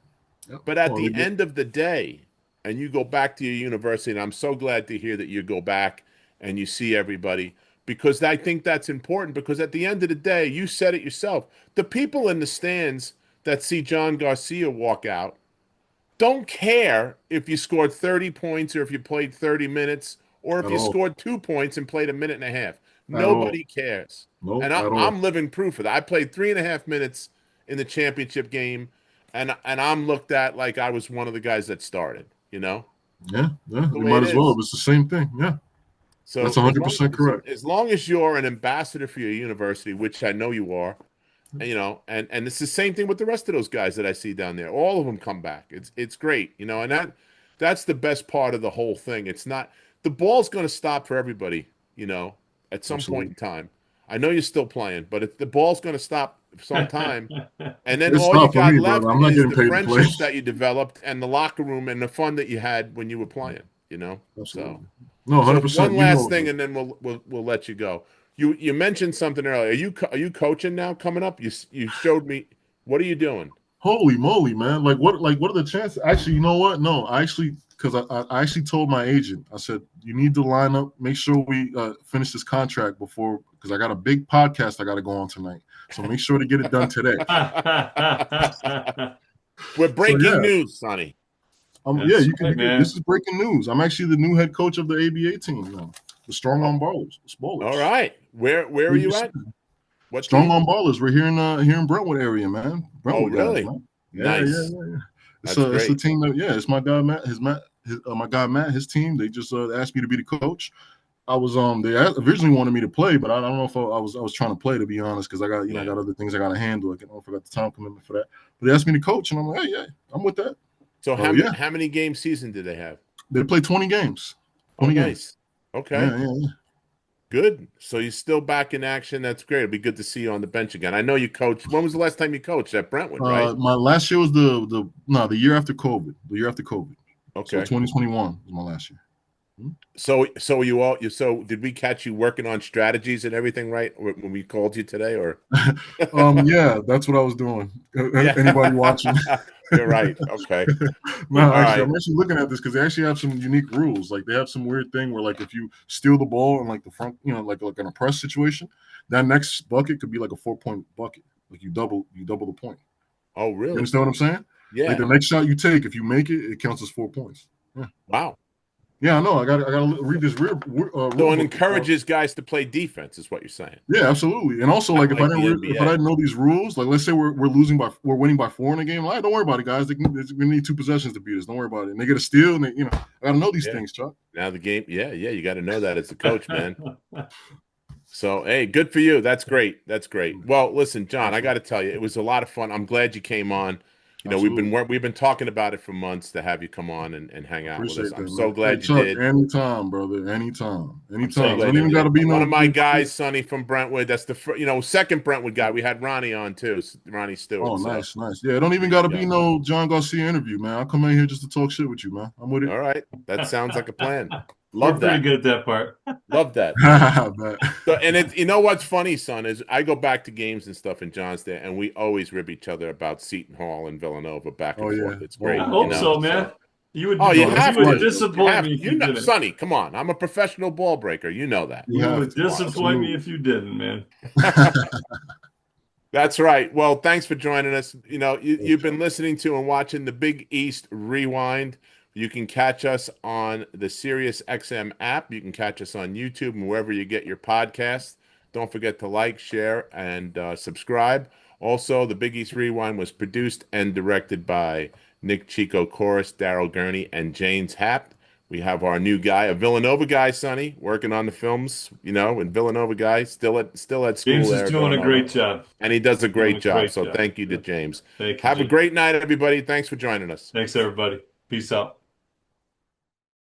Yep. But at Well, they the get end of the day, and you go back to your university, and I'm so glad to hear that you go back and you see everybody because I think that's important because at the end of the day, you said it yourself. The people in the stands that see John Garcia walk out don't care if you scored 30 points or if you played 30 minutes or if at you all. scored 2 points and played a minute and a half. At all. Nobody cares. No, And at all. I'm living proof of that. I played 3.5 minutes in the championship game, and I'm looked at like I was one of the guys that started. Yeah. Yeah. The You way might it as well. is. It's the same thing. Yeah. That's So 100% correct. as long as you're an ambassador for your university, which I know you are, and it's the same thing with the rest of those guys that I see down there. All of them come back. It's great, and that's the best part of the whole thing. It's not the ball's going to stop for everybody, at some point Absolutely. in time. I know you're still playing, but the ball's going to stop sometime, and then It's all you not for got me, brother. left I'm not is getting the paid to play. friendships that you developed and the locker room and the fun that you had when you were playing. So. Absolutely. No, So 100%. one You last know, thing, and then we'll let you go. You mentioned something earlier. Are you coaching now coming up? You showed me. What are you doing? holy moly, man! What are the chances? Actually, you know what? No, I actually, because I actually told my agent, I said you need to line up, make sure we finish this contract before, because I got a big podcast I got to go on tonight. So make sure to get it done today. We're So breaking yeah, news, Sonny. yeah, That's right, this man. is breaking news. I'm actually the new head coach of the ABA team now, the Strong Oh, on Ballers, the all Ballers. right. Where are you at? What Strong team? on Ballers. We're here in Brentwood area, man. Oh, Brentwood guys, really? man. Nice. Yeah. That's It's a great. team that it's my guy my guy Matt, his team. They just asked me to be the coach. I was they originally wanted me to play, but I don't know if I was trying to play, to be honest, because I got I Yeah. got other things I got to handle. I don't know if I got the time commitment for that. But they asked me to coach, and I'm like, hey, yeah, I'm with that. So Yeah, how many game season do they have? they play 20 games. Oh, 20 games. nice. Okay. Yeah. Good. So you're still back in action. That's great. It'll be good to see you on the bench again. I know you coached. When was the last time you coached at Brentwood, right? My last year was the year after COVID. The year after COVID. So Okay. 2021 was my last year. So you all you so did we catch you working on strategies and everything right when we called you today or Yeah, that's what I was doing. Anybody watching? yeah. You're right. Okay. No, All actually, right. I'm actually looking at this because they actually have some unique rules. Like they have some weird thing where, like, if you steal the ball in like the front, like in a press situation, that next bucket could be like a 4 point bucket. Like you double the point. Oh, You really? understand what I'm saying? Like Yeah. the next shot you take, if you make it, it counts as 4 points. Yeah, Wow. yeah, I know. I gotta read this rule So it book before. encourages guys to play defense, is what you're saying. Yeah, absolutely. And also, Not like, like the if I NBA. didn't know these rules, like, let's say we're winning by 4 in a game. Like, don't worry about it, guys. We need 2 possessions to beat us. Don't worry about it. And they get a steal, and I gotta know these Yeah. things, Chuck. Now the game, yeah, you got to know that as the coach, man. So, hey, good for you. That's great. That's great. Well, listen, John, I got Absolutely, to tell you, it was a lot of fun. I'm glad you came on. absolutely. We've been talking about it for months to have you come on and hang out with us. Appreciate I'm that, so man. Hey, glad you Chuck, did. anytime, brother. Anytime, I'm so anytime. It glad don't you even got did. to be One no. of my guys, Sonny from Brentwood, that's the second Brentwood guy. We had Ronnie on too, Ronnie Oh, Stewart. So nice, nice. Yeah, it don't even there got you to be go. no John Garcia interview, man. I'll come in here just to talk shit with you, man. I'm with it. All right, that sounds like a plan. We're Love pretty that. good at that part. Love that, man. I bet. So, and what's funny, son, is I go back to games and stuff in Johnston, and we always rib each other about Seton Hall and Villanova back Oh and yeah. forth. It's I great, Oh hope man. so, man. So, You would oh, be you No, that's you have would right. to. You disappoint have me to. if you didn't. Sonny, come on. I'm a professional ball breaker. You know that. You You have would to. disappoint me Absolutely. if you didn't, man. That's right. Well, thanks for joining us. Yes, You've Chuck. been listening to and watching the Big East Rewind. You can catch us on the Sirius XM app. You can catch us on YouTube and wherever you get your podcasts. Don't forget to like, share, and subscribe. Also, the Big East Rewind was produced and directed by Nick Chico Chorus, Daryl Gurney, and James Hapt. We have our new guy, a Villanova guy, Sonny, working on the films, and Villanova guy, still at school James is there at doing a Villanova. great job. And he does a Doing great a job. great So job. thank you to Yep. James. Thank you, Have a James. great night, everybody. Thanks for joining us. Thanks, everybody. Peace out.